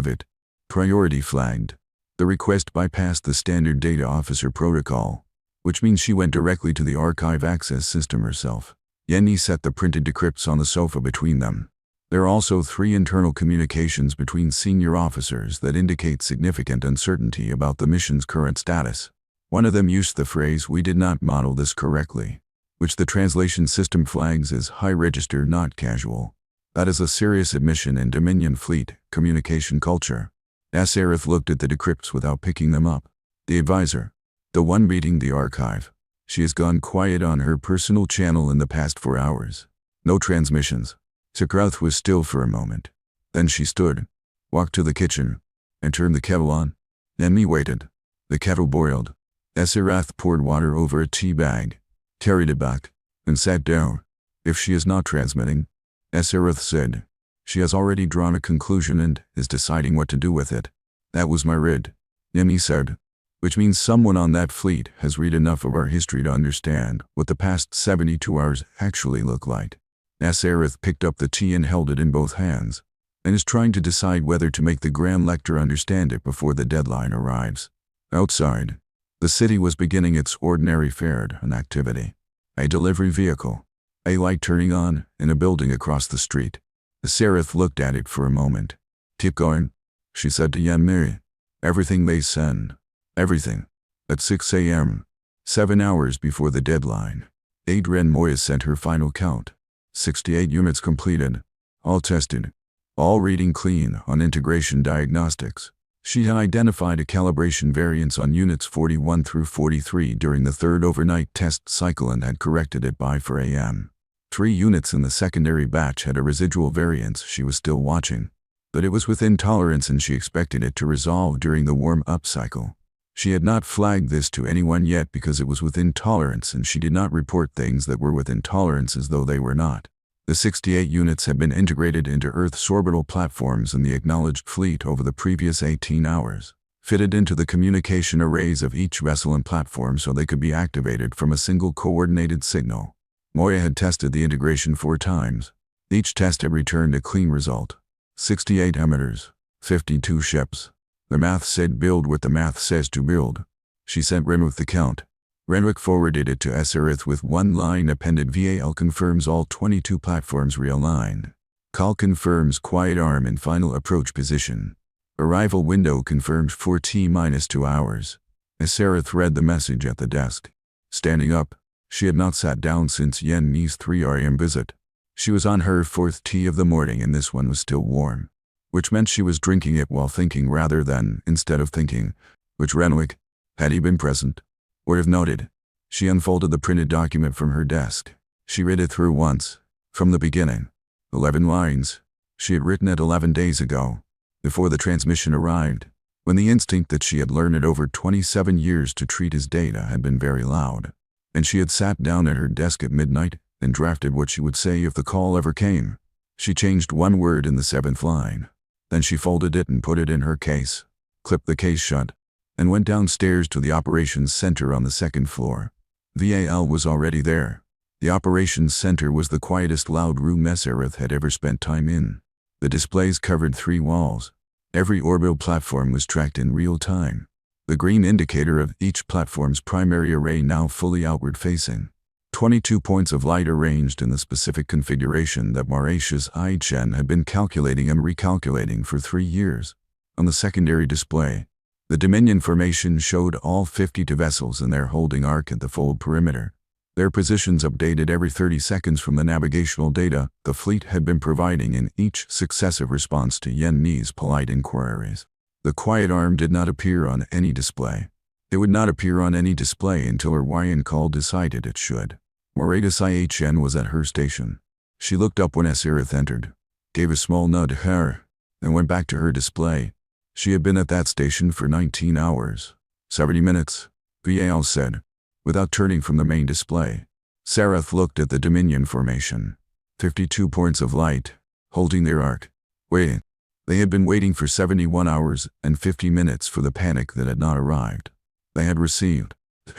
it. Priority flagged. The request bypassed the standard data officer protocol, which means she went directly to the archive access system herself. Yenny set the printed decrypts on the sofa between them. There are also 3 internal communications between senior officers that indicate significant uncertainty about the mission's current status. One of them used the phrase, "We did not model this correctly," which the translation system flags as high register, not casual. That is a serious admission in Dominion fleet communication culture. Aerith looked at the decrypts without picking them up. The advisor, the one reading the archive. She has gone quiet on her personal channel in the past 4 hours. No transmissions. Sakrath was still for a moment. Then she stood, walked to the kitchen, and turned the kettle on. Yenny waited. The kettle boiled. Aerith poured water over a tea bag, carried it back, and sat down. If she is not transmitting, Aerith said, she has already drawn a conclusion and is deciding what to do with it. That was my read, Yenny said, which means someone on that fleet has read enough of our history to understand what the past 72 hours actually look like. Aerith picked up the tea and held it in both hands, and is trying to decide whether to make the Grand Lector understand it before the deadline arrives. Outside, the city was beginning its ordinary fare and activity. A delivery vehicle, a light turning on in a building across the street. Aerith looked at it for a moment. Keep going, she said to Yenny. Everything may send. Everything. At 6 a.m., 7 hours before the deadline, Adrienne Moya sent her final count. 68 units completed. All tested. All reading clean on integration diagnostics. She had identified a calibration variance on units 41 through 43 during the third overnight test cycle and had corrected it by 4 a.m. 3 units in the secondary batch had a residual variance she was still watching, but it was within tolerance and she expected it to resolve during the warm-up cycle. She had not flagged this to anyone yet because it was within tolerance and she did not report things that were within tolerance as though they were not. The 68 units had been integrated into Earth's orbital platforms in the acknowledged fleet over the previous 18 hours, fitted into the communication arrays of each vessel and platform so they could be activated from a single coordinated signal. Moya had tested the integration 4 times. Each test had returned a clean result. 68 emitters, 52 ships. The math said build what the math says to build. She sent Renwick the count. Renwick forwarded it to Esarith with one line appended. VAL confirms all 22 platforms realigned. Call confirms quiet arm in final approach position. Arrival window confirmed 4T-2 hours. Esarith read the message at the desk. Standing up, she had not sat down since Yen Ni's 3 a.m. visit. She was on her 4th tea of the morning and this one was still warm, which meant she was drinking it while thinking rather than instead of thinking, which Renwick, had he been present, would have noted. She unfolded the printed document from her desk. She read it through once, from the beginning. 11 lines. She had written it 11 days ago, before the transmission arrived, when the instinct that she had learned it over 27 years to treat as data had been very loud. And she had sat down at her desk at midnight and drafted what she would say if the call ever came. She changed one word in the 7th line. Then she folded it and put it in her case, clipped the case shut, and went downstairs to the operations center on the 2nd floor. VAL was already there. The operations center was the quietest loud room Esarith had ever spent time in. The displays covered 3 walls. Every orbital platform was tracked in real time. The green indicator of each platform's primary array now fully outward-facing. 22 points of light arranged in the specific configuration that Mauritius I-Chen had been calculating and recalculating for 3 years. On the secondary display, the Dominion formation showed all 52 vessels in their holding arc at the fold perimeter. Their positions updated every 30 seconds from the navigational data the fleet had been providing in each successive response to Yen Ni's polite inquiries. The quiet arm did not appear on any display. It would not appear on any display until her Hawaiian call decided it should. Mauritius IHN was at her station. She looked up when Esarith entered, gave a small nod to her, and went back to her display. She had been at that station for 19 hours. 70 minutes, VAL said, without turning from the main display. Sareth looked at the Dominion formation. 52 points of light, holding their arc, waiting. They had been waiting for 71 hours and 50 minutes for the panic that had not arrived. They had received,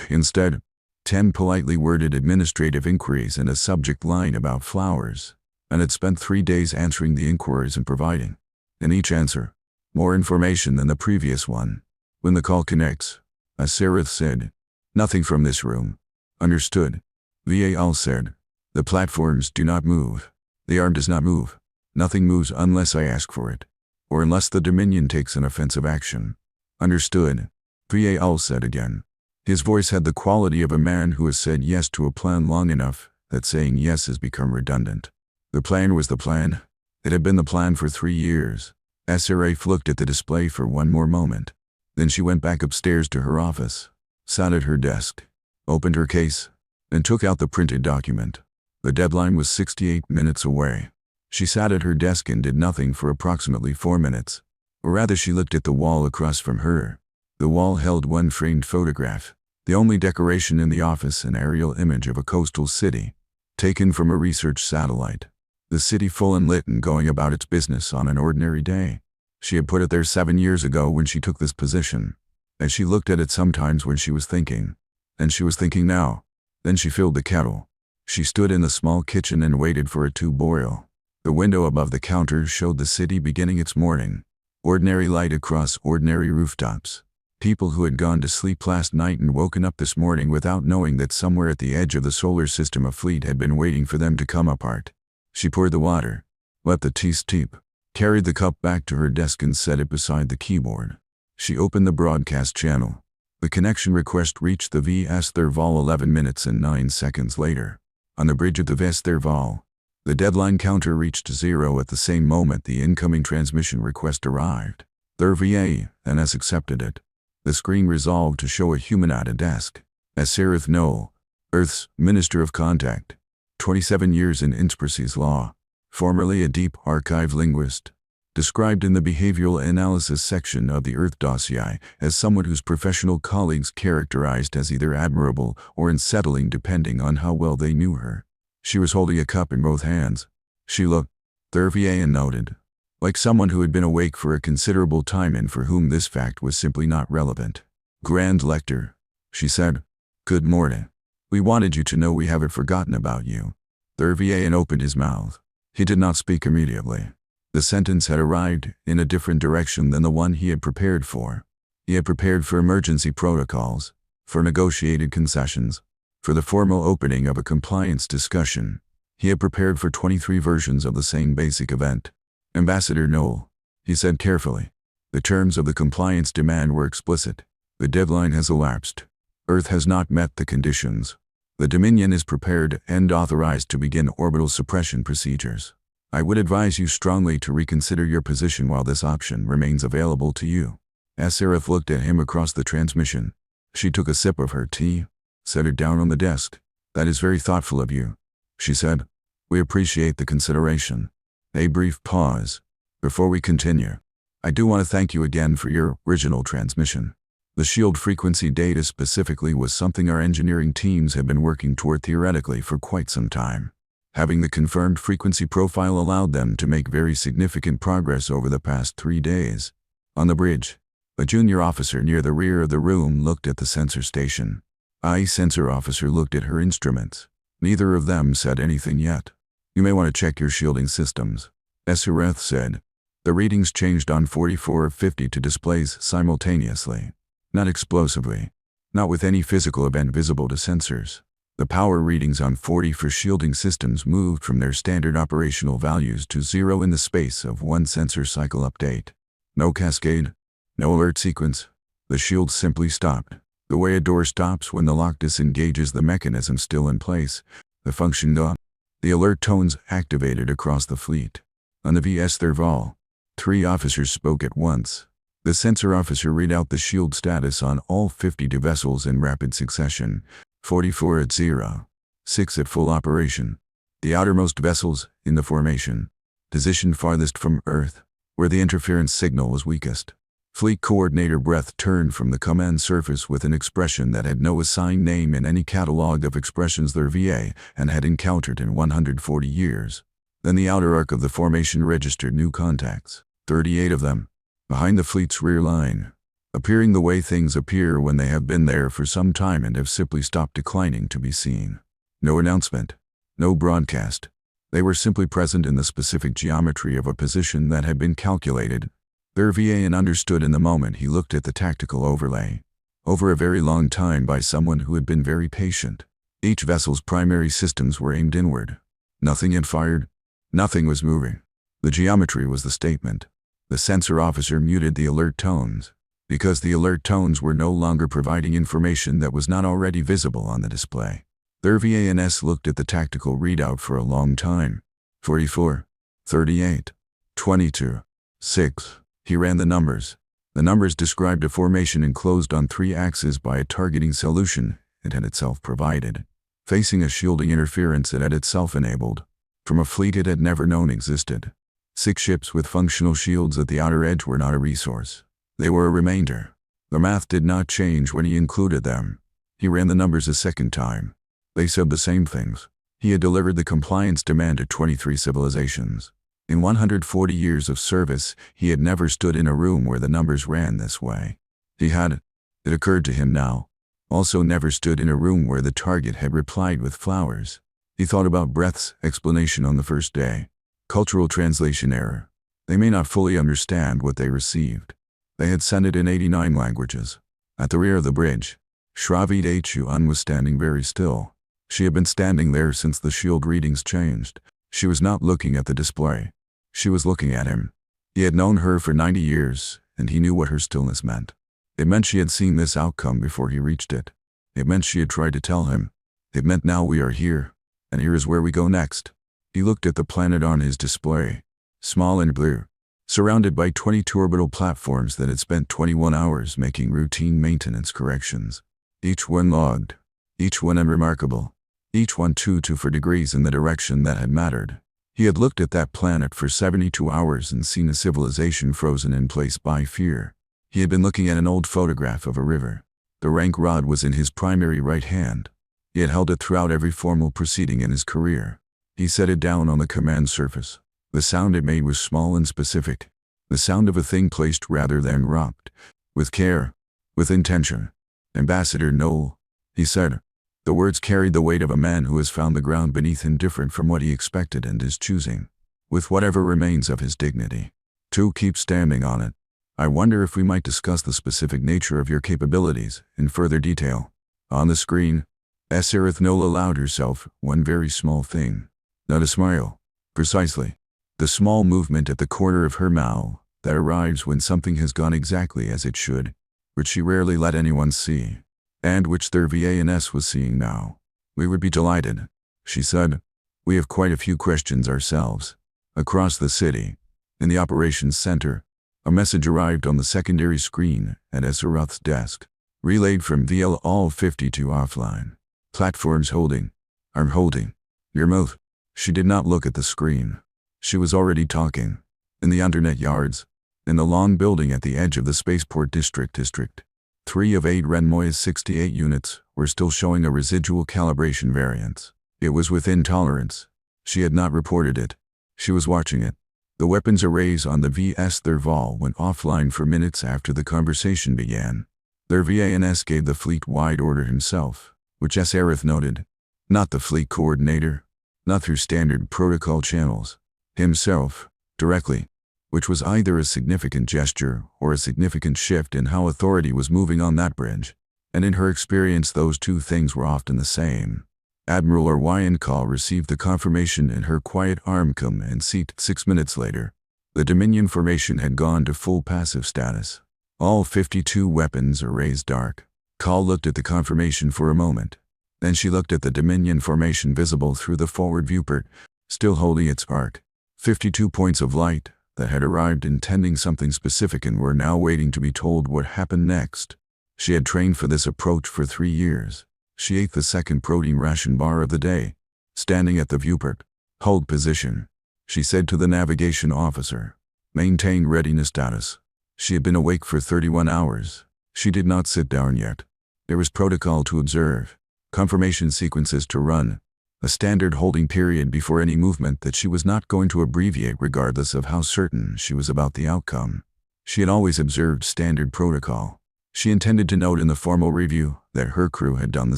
instead, 10 politely worded administrative inquiries and a subject line about flowers, and had spent 3 days answering the inquiries and providing, in each answer, more information than the previous one. When the call connects, Esarith said, nothing from this room. Understood. VAL said, the platforms do not move. The arm does not move. Nothing moves unless I ask for it, or unless the Dominion takes an offensive action. Understood. VAL said again. His voice had the quality of a man who has said yes to a plan long enough that saying yes has become redundant. The plan was the plan. It had been the plan for 3 years. Esarith looked at the display for one more moment. Then she went back upstairs to her office, sat at her desk, opened her case, and took out the printed document. The deadline was 68 minutes away. She sat at her desk and did nothing for approximately 4 minutes. Or rather, she looked at the wall across from her. The wall held one framed photograph, the only decoration in the office, an aerial image of a coastal city, taken from a research satellite. The city full and lit and going about its business on an ordinary day. She had put it there 7 years ago when she took this position. And she looked at it sometimes when she was thinking. And she was thinking now. Then she filled the kettle. She stood in the small kitchen and waited for it to boil. The window above the counter showed the city beginning its morning. Ordinary light across ordinary rooftops. People who had gone to sleep last night and woken up this morning without knowing that somewhere at the edge of the solar system a fleet had been waiting for them to come apart. She poured the water, let the tea steep, carried the cup back to her desk and set it beside the keyboard. She opened the broadcast channel. The connection request reached the VS Thurval 11 minutes and 9 seconds later. On the bridge of the VS Thurval, the deadline counter reached 0 at the same moment the incoming transmission request arrived. Their VA&S accepted it. The screen resolved to show a human at a desk. Sereth Noel, Earth's Minister of Contact, 27 years in Insprecies Law, formerly a deep archive linguist, described in the behavioral analysis section of the Earth dossier as someone whose professional colleagues characterized as either admirable or unsettling depending on how well they knew her. She was holding a cup in both hands. She looked, Thurvian noted, like someone who had been awake for a considerable time and for whom this fact was simply not relevant. Grand Lector, she said, good morning. We wanted you to know we haven't forgotten about you. Thurvian opened his mouth. He did not speak immediately. The sentence had arrived in a different direction than the one he had prepared for. He had prepared for emergency protocols, for negotiated concessions, for the formal opening of a compliance discussion. He had prepared for 23 versions of the same basic event. Ambassador Noel, he said carefully. The terms of the compliance demand were explicit. The deadline has elapsed. Earth has not met the conditions. The Dominion is prepared and authorized to begin orbital suppression procedures. I would advise you strongly to reconsider your position while this option remains available to you. Sereth looked at him across the transmission. She took a sip of her tea, set it down on the desk. That is very thoughtful of you, she said. We appreciate the consideration. A brief pause. Before we continue, I do want to thank you again for your original transmission. The shield frequency data specifically was something our engineering teams have been working toward theoretically for quite some time. Having the confirmed frequency profile allowed them to make very significant progress over the past 3 days. On the bridge, a junior officer near the rear of the room looked at the sensor station. A sensor officer looked at her instruments. Neither of them said anything yet. You may want to check your shielding systems, Sereth said. The readings changed on 44 of 50 to displays simultaneously. Not explosively. Not with any physical event visible to sensors. The power readings on 40 for shielding systems moved from their standard operational values to 0 in the space of one sensor cycle update. No cascade, no alert sequence. The shield simply stopped. The way a door stops when the lock disengages the mechanism still in place. The function gone. The alert tones activated across the fleet. On the VS Thurval, 3 officers spoke at once. The sensor officer read out the shield status on all 52 vessels in rapid succession. 44 at 0, 6 at full operation. The outermost vessels, in the formation, positioned farthest from Earth, where the interference signal was weakest. Fleet Coordinator Breath turned from the command surface with an expression that had no assigned name in any catalog of expressions their VA and had encountered in 140 years. Then the outer arc of the formation registered new contacts, 38 of them, behind the fleet's rear line, appearing the way things appear when they have been there for some time and have simply stopped declining to be seen. No announcement, no broadcast. They were simply present in the specific geometry of a position that had been calculated. Their VA understood in the moment he looked at the tactical overlay, over a very long time by someone who had been very patient. Each vessel's primary systems were aimed inward. Nothing had fired. Nothing was moving. The geometry was the statement. The sensor officer muted the alert tones, because the alert tones were no longer providing information that was not already visible on the display. Their VA&S looked at the tactical readout for a long time. 44, 38, 22, 6. He ran the numbers. The numbers described a formation enclosed on 3 axes by a targeting solution it had itself provided, facing a shielding interference it had itself enabled, from a fleet it had never known existed. 6 ships with functional shields at the outer edge were not a resource. They were a remainder. The math did not change when he included them. He ran the numbers a second time. They said the same things. He had delivered the compliance demand to 23 civilizations. In 140 years of service, he had never stood in a room where the numbers ran this way. He had, it occurred to him now, also never stood in a room where the target had replied with flowers. He thought about Breath's explanation on the first day. Cultural translation error. They may not fully understand what they received. They had sent it in 89 languages. At the rear of the bridge, Shravid Huan was standing very still. She had been standing there since the shield readings changed. She was not looking at the display. She was looking at him. He had known her for 90 years, and he knew what her stillness meant. It meant she had seen this outcome before he reached it. It meant she had tried to tell him. It meant now we are here, and here is where we go next. He looked at the planet on his display, small and blue, surrounded by 22 orbital platforms that had spent 21 hours making routine maintenance corrections. Each one logged, each one unremarkable, each one 2 degrees in the direction that had mattered. He had looked at that planet for 72 hours and seen a civilization frozen in place by fear. He had been looking at an old photograph of a river. The rank rod was in his primary right hand. He had held it throughout every formal proceeding in his career. He set it down on the command surface. The sound it made was small and specific. The sound of a thing placed rather than dropped. With care. With intention. "Ambassador Noel," he said. The words carried the weight of a man who has found the ground beneath him different from what he expected and is choosing, with whatever remains of his dignity, to keep standing on it. "I wonder if we might discuss the specific nature of your capabilities in further detail." On the screen, Aerith Noel allowed herself one very small thing. Not a smile. Precisely. The small movement at the corner of her mouth that arrives when something has gone exactly as it should, which she rarely let anyone see, and which their VANS was seeing now. "We would be delighted," she said. "We have quite a few questions ourselves." Across the city, in the operations center, a message arrived on the secondary screen at Aerith's desk. "Relayed from VL all 52 offline. Platforms holding. Arm holding. Your mouth." She did not look at the screen. She was already talking. In the internet yards, in the long building at the edge of the spaceport district. 3 of 8 Renmoya's 68 units were still showing a residual calibration variance. It was within tolerance. She had not reported it. She was watching it. The weapons arrays on the VS Thurval went offline for minutes after the conversation began. Their VANS gave the fleet-wide order himself, which Aerith noted. Not the fleet coordinator. Not through standard protocol channels. Himself, directly, which was either a significant gesture or a significant shift in how authority was moving on that bridge. And in her experience those two things were often the same. Admiral Orwyan Call received the confirmation in her quiet armcom and seat 6 minutes later. The Dominion formation had gone to full passive status. All 52 weapons arrays dark. Call looked at the confirmation for a moment. Then she looked at the Dominion formation visible through the forward viewport, still holding its arc. 52 points of light that had arrived intending something specific and were now waiting to be told what happened next. She had trained for this approach for 3 years. She ate the second protein ration bar of the day. Standing at the viewport. "Hold position," she said to the navigation officer. "Maintain readiness status." She had been awake for 31 hours. She did not sit down yet. There was protocol to observe. Confirmation sequences to run. A standard holding period before any movement that she was not going to abbreviate regardless of how certain she was about the outcome. She had always observed standard protocol. She intended to note in the formal review that her crew had done the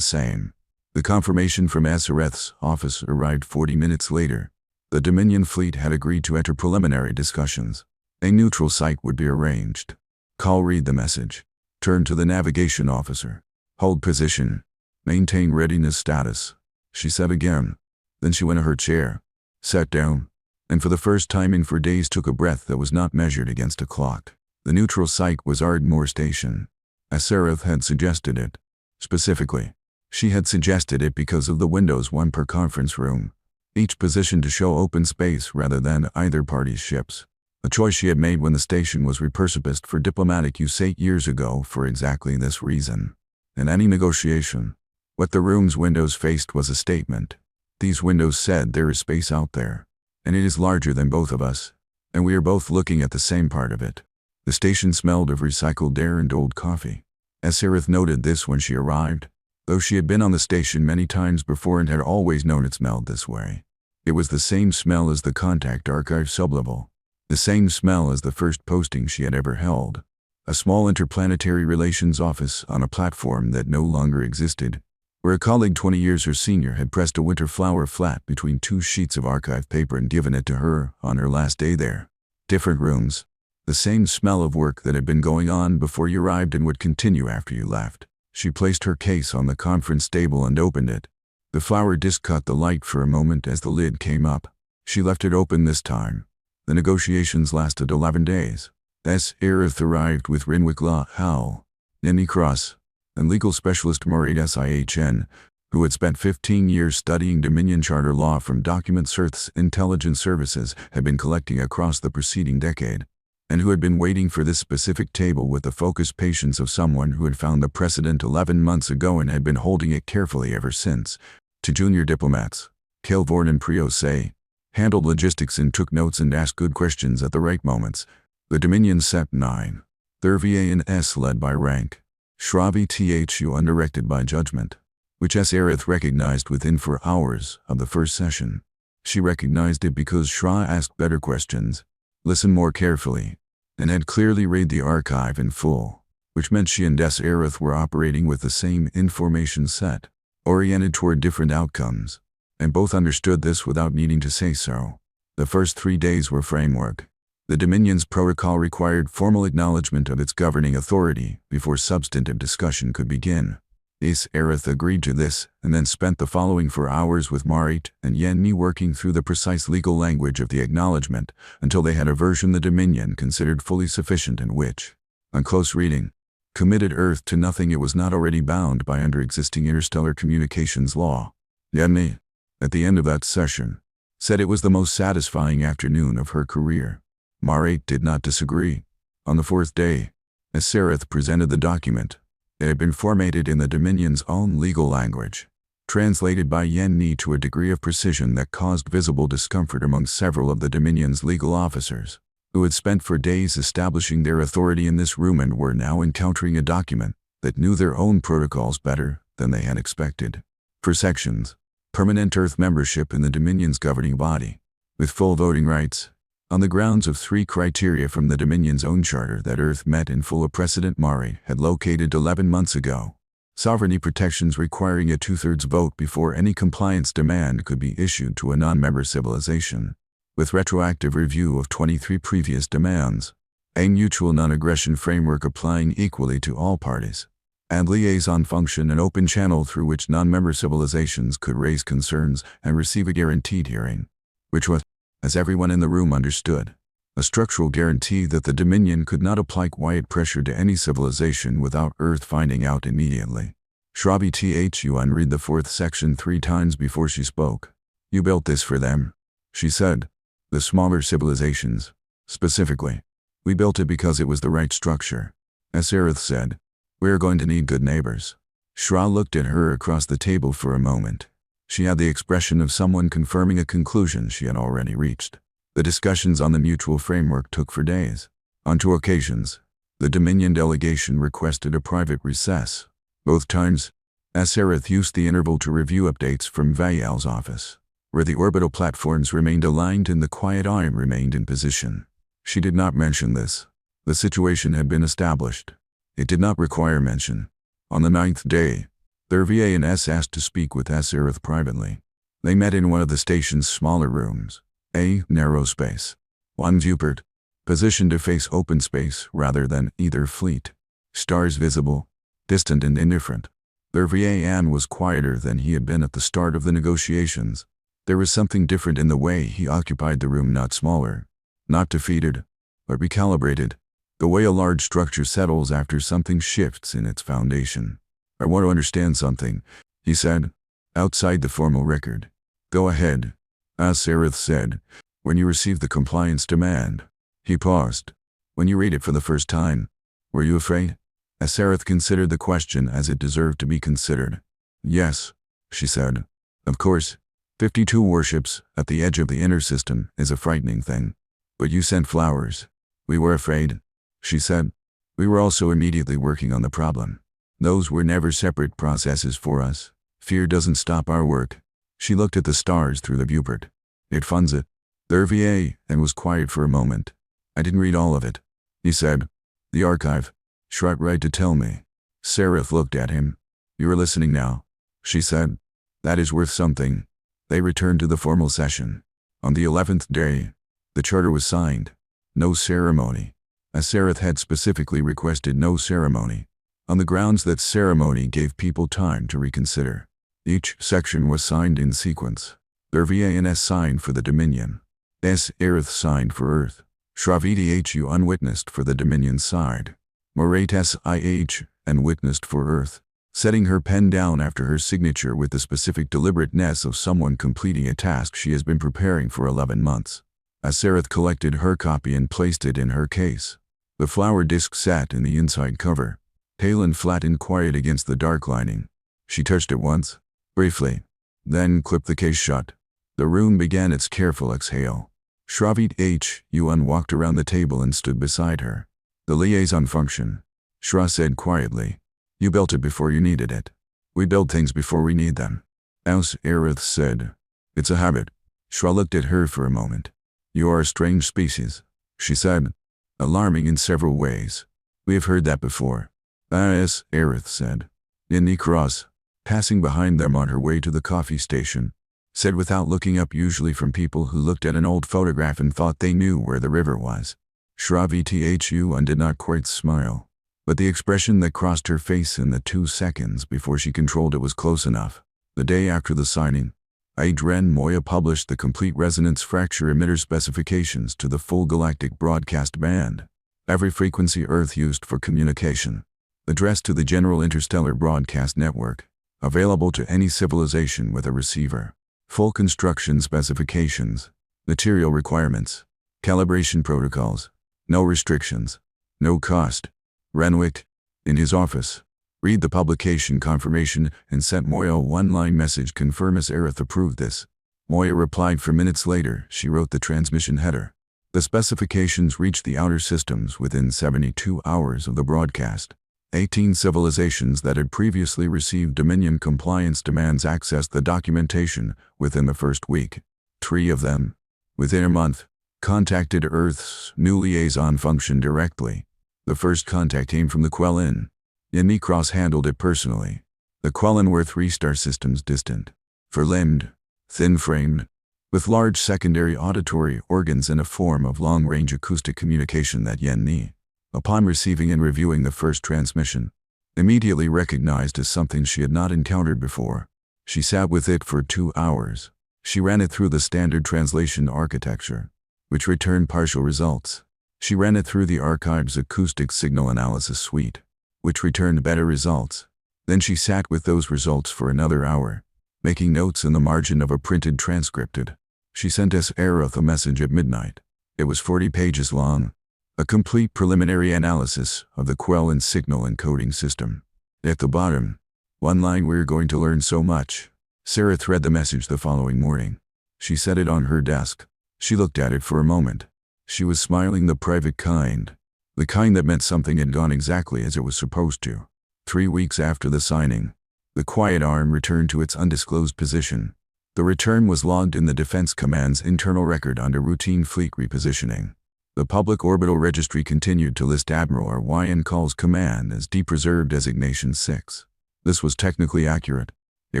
same. The confirmation from Aerith's office arrived 40 minutes later. The Dominion fleet had agreed to enter preliminary discussions. A neutral site would be arranged. Call read the message. Turn to the navigation officer. "Hold position. Maintain readiness status," she said again. Then she went to her chair, sat down, and for the first time in 4 days took a breath that was not measured against a clock. The neutral site was Ardmore Station. Aerith had suggested it. Specifically, she had suggested it because of the windows, one per conference room, each positioned to show open space rather than either party's ships. A choice she had made when the station was repurposed for diplomatic use 8 years ago for exactly this reason. In any negotiation, what the room's windows faced was a statement. These windows said there is space out there, and it is larger than both of us, and we are both looking at the same part of it. The station smelled of recycled air and old coffee. Aerith noted this when she arrived, though she had been on the station many times before and had always known it smelled this way. It was the same smell as the contact archive sublevel, the same smell as the first posting she had ever held. A small interplanetary relations office on a platform that no longer existed, where a colleague 20 years her senior had pressed a winter flower flat between 2 sheets of archive paper and given it to her on her last day there. Different rooms. The same smell of work that had been going on before you arrived and would continue after you left. She placed her case on the conference table and opened it. The flower disc caught the light for a moment as the lid came up. She left it open this time. The negotiations lasted 11 days. Aerith arrived with Rinwick La Howl. Yenni Cross, and legal specialist Morait SIHN, who had spent 15 years studying Dominion Charter law from documents Earth's intelligence services had been collecting across the preceding decade, and who had been waiting for this specific table with the focused patience of someone who had found the precedent 11 months ago and had been holding it carefully ever since. To junior diplomats, Kelvorn and Priose handled logistics and took notes and asked good questions at the right moments. The Dominion set 9. Their VA and S led by rank. Shravi THU undirected by judgment, which S. Aerith recognized within 4 hours of the first session. She recognized it because Shra asked better questions, listened more carefully, and had clearly read the archive in full, which meant she and S. Aerith were operating with the same information set, oriented toward different outcomes, and both understood this without needing to say so. The first 3 days were framework. The Dominion's protocol required formal acknowledgement of its governing authority before substantive discussion could begin. S. Aerith agreed to this, and then spent the following 4 hours with Morait and Yenni working through the precise legal language of the acknowledgement until they had a version the Dominion considered fully sufficient and which, on close reading, committed Earth to nothing it was not already bound by under existing interstellar communications law. Yenni, at the end of that session, said it was the most satisfying afternoon of her career. Morait did not disagree. On the 4th day, as Aerith presented the document, it had been formatted in the Dominion's own legal language, translated by Yenni to a degree of precision that caused visible discomfort among several of the Dominion's legal officers, who had spent for days establishing their authority in this room and were now encountering a document that knew their own protocols better than they had expected. For sections, permanent Earth membership in the Dominion's governing body, with full voting rights, on the grounds of 3 criteria from the Dominion's own charter that Earth met in full a precedent Morait had located 11 months ago. Sovereignty protections requiring a 2/3 vote before any compliance demand could be issued to a non-member civilization, with retroactive review of 23 previous demands, a mutual non-aggression framework applying equally to all parties, and liaison function an open channel through which non-member civilizations could raise concerns and receive a guaranteed hearing, which was, as everyone in the room understood, a structural guarantee that the Dominion could not apply quiet pressure to any civilization without Earth finding out immediately. Shravi THU unread the 4th section 3 times before she spoke. You built this for them, she said. The smaller civilizations, specifically. We built it because it was the right structure. As Aerith said, we are going to need good neighbors. Shra looked at her across the table for a moment. She had the expression of someone confirming a conclusion she had already reached. The discussions on the mutual framework took for days. On 2 occasions, the Dominion delegation requested a private recess. Both times, as Aerith used the interval to review updates from Vayal's office, where the orbital platforms remained aligned and the quiet arm remained in position. She did not mention this. The situation had been established. It did not require mention. On the 9th day, their VA and S asked to speak with S. Aerith privately. They met in one of the station's smaller rooms, a narrow space, one viewport, positioned to face open space rather than either fleet. Stars visible, distant and indifferent. Their VA Ann was quieter than he had been at the start of the negotiations. There was something different in the way he occupied the room, not smaller, not defeated, but recalibrated, the way a large structure settles after something shifts in its foundation. I want to understand something, he said, outside the formal record. Go ahead, as Aerith said, when you received the compliance demand. He paused. When you read it for the first time, were you afraid? As Aerith considered the question as it deserved to be considered. Yes, she said. Of course, 52 warships at the edge of the inner system is a frightening thing. But you sent flowers. We were afraid, she said. We were also immediately working on the problem. Those were never separate processes for us. Fear doesn't stop our work. She looked at the stars through the viewport. It funds it. Their VA, and was quiet for a moment. I didn't read all of it, he said. The archive. Shrut right to tell me. Aerith looked at him. You are listening now, she said. That is worth something. They returned to the formal session. On the 11th day, the charter was signed. No ceremony. As Aerith had specifically requested no ceremony, on the grounds that ceremony gave people time to reconsider. Each section was signed in sequence. Their VA and S signed for the Dominion. S. Aerith signed for Earth. Shraviti HU unwitnessed for the Dominion side. Morait SIH and witnessed for Earth, setting her pen down after her signature with the specific deliberateness of someone completing a task she has been preparing for 11 months. Aserith collected her copy and placed it in her case. The flower disc sat in the inside cover, pale and flat and quiet against the dark lining. She touched it once, briefly, then clipped the case shut. The room began its careful exhale. Shravit H.U.N. walked around the table and stood beside her. The liaison function, Shra said quietly. You built it before you needed it. We build things before we need them. Aserith said. It's a habit. Shra looked at her for a moment. You are a strange species, she said. Alarming in several ways. We have heard that before. Aserith said. Nikros, passing behind them on her way to the coffee station, said without looking up, usually from people who looked at an old photograph and thought they knew where the river was. Shravithu did not quite smile, but the expression that crossed her face in the 2 seconds before she controlled it was close enough. The day after the signing, Adren Moya published the complete resonance fracture emitter specifications to the full galactic broadcast band, every frequency Earth used for communication, addressed to the general interstellar broadcast network, available to any civilization with a receiver. Full construction specifications, material requirements, calibration protocols, no restrictions, no cost. Renwick, in his office, read the publication confirmation and sent Moya a one-line message confirm Aserith approved this. Moya replied 4 minutes later. She wrote the transmission header. The specifications reached the outer systems within 72 hours of the broadcast. 18 civilizations that had previously received Dominion compliance demands accessed the documentation within the first week. 3 of them, within a month, contacted Earth's new liaison function directly. The first contact came from the Quellin. Nikros handled it personally. The Quellin were 3-star systems distant, fur-limbed, thin-framed, with large secondary auditory organs and a form of long-range acoustic communication that Ni, upon receiving and reviewing the first transmission, immediately recognized as something she had not encountered before. She sat with it for 2 hours. She ran it through the standard translation architecture, which returned partial results. She ran it through the archive's acoustic signal analysis suite, which returned better results. Then she sat with those results for another hour, making notes in the margin of a printed transcripted. She sent Aserith a message at midnight. It was 40 pages long, a complete preliminary analysis of the Quellin signal encoding system. At the bottom, one line, "We're going to learn so much." Aserith read the message the following morning. She set it on her desk. She looked at it for a moment. She was smiling, the private kind, the kind that meant something had gone exactly as it was supposed to. 3 weeks after the signing, the quiet arm returned to its undisclosed position. The return was logged in the Defense Command's internal record under routine fleet repositioning. The Public Orbital Registry continued to list Admiral Ryan Call's command as Deep Reserve Designation 6. This was technically accurate. It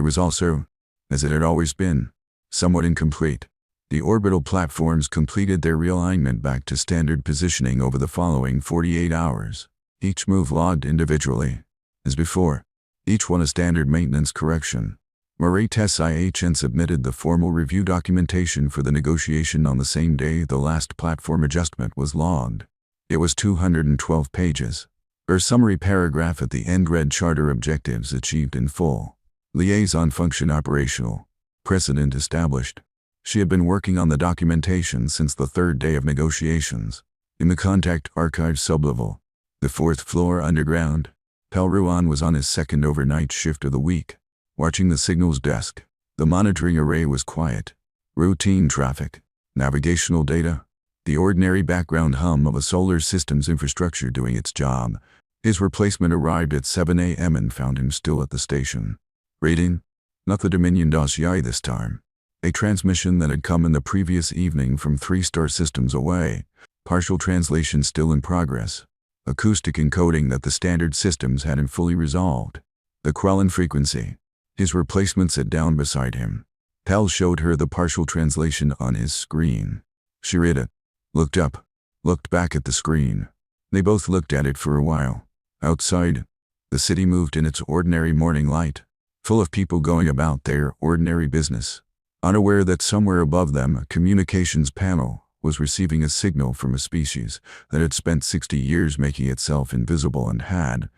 was also, as it had always been, somewhat incomplete. The orbital platforms completed their realignment back to standard positioning over the following 48 hours, each move logged individually. As before, each one a standard maintenance correction. Marie Tess-IHN submitted the formal review documentation for the negotiation on the same day the last platform adjustment was logged. It was 212 pages. Her summary paragraph at the end read: Charter objectives achieved in full. Liaison function operational. Precedent established. She had been working on the documentation since the 3rd day of negotiations. In the contact archive sublevel, the 4th floor underground, Pelruan was on his 2nd overnight shift of the week, watching the signals desk. The monitoring array was quiet. Routine traffic, navigational data, the ordinary background hum of a solar systems infrastructure doing its job. His replacement arrived at 7 a.m. and found him still at the station. Reading, not the Dominion dossier this time. A transmission that had come in the previous evening from 3-star systems away. Partial translation still in progress. Acoustic encoding that the standard systems hadn't fully resolved. The Quellin frequency. His replacement sat down beside him. Pell showed her the partial translation on his screen. She read it, looked up, looked back at the screen. They both looked at it for a while. Outside, the city moved in its ordinary morning light, full of people going about their ordinary business, unaware that somewhere above them a communications panel was receiving a signal from a species that had spent 60 years making itself invisible and had,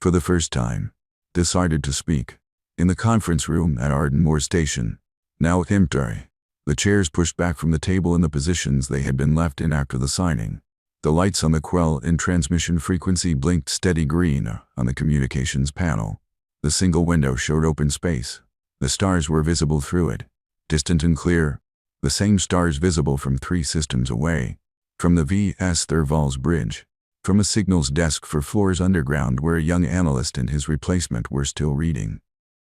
for the first time, decided to speak. In the conference room at Ardmore Station, now empty, the chairs pushed back from the table in the positions they had been left in after the signing. The lights on the quell and transmission frequency blinked steady green on the communications panel. The single window showed open space. The stars were visible through it, distant and clear, the same stars visible from 3 systems away, from the V.S. Thurval's bridge, from a signals desk for floors underground where a young analyst and his replacement were still reading.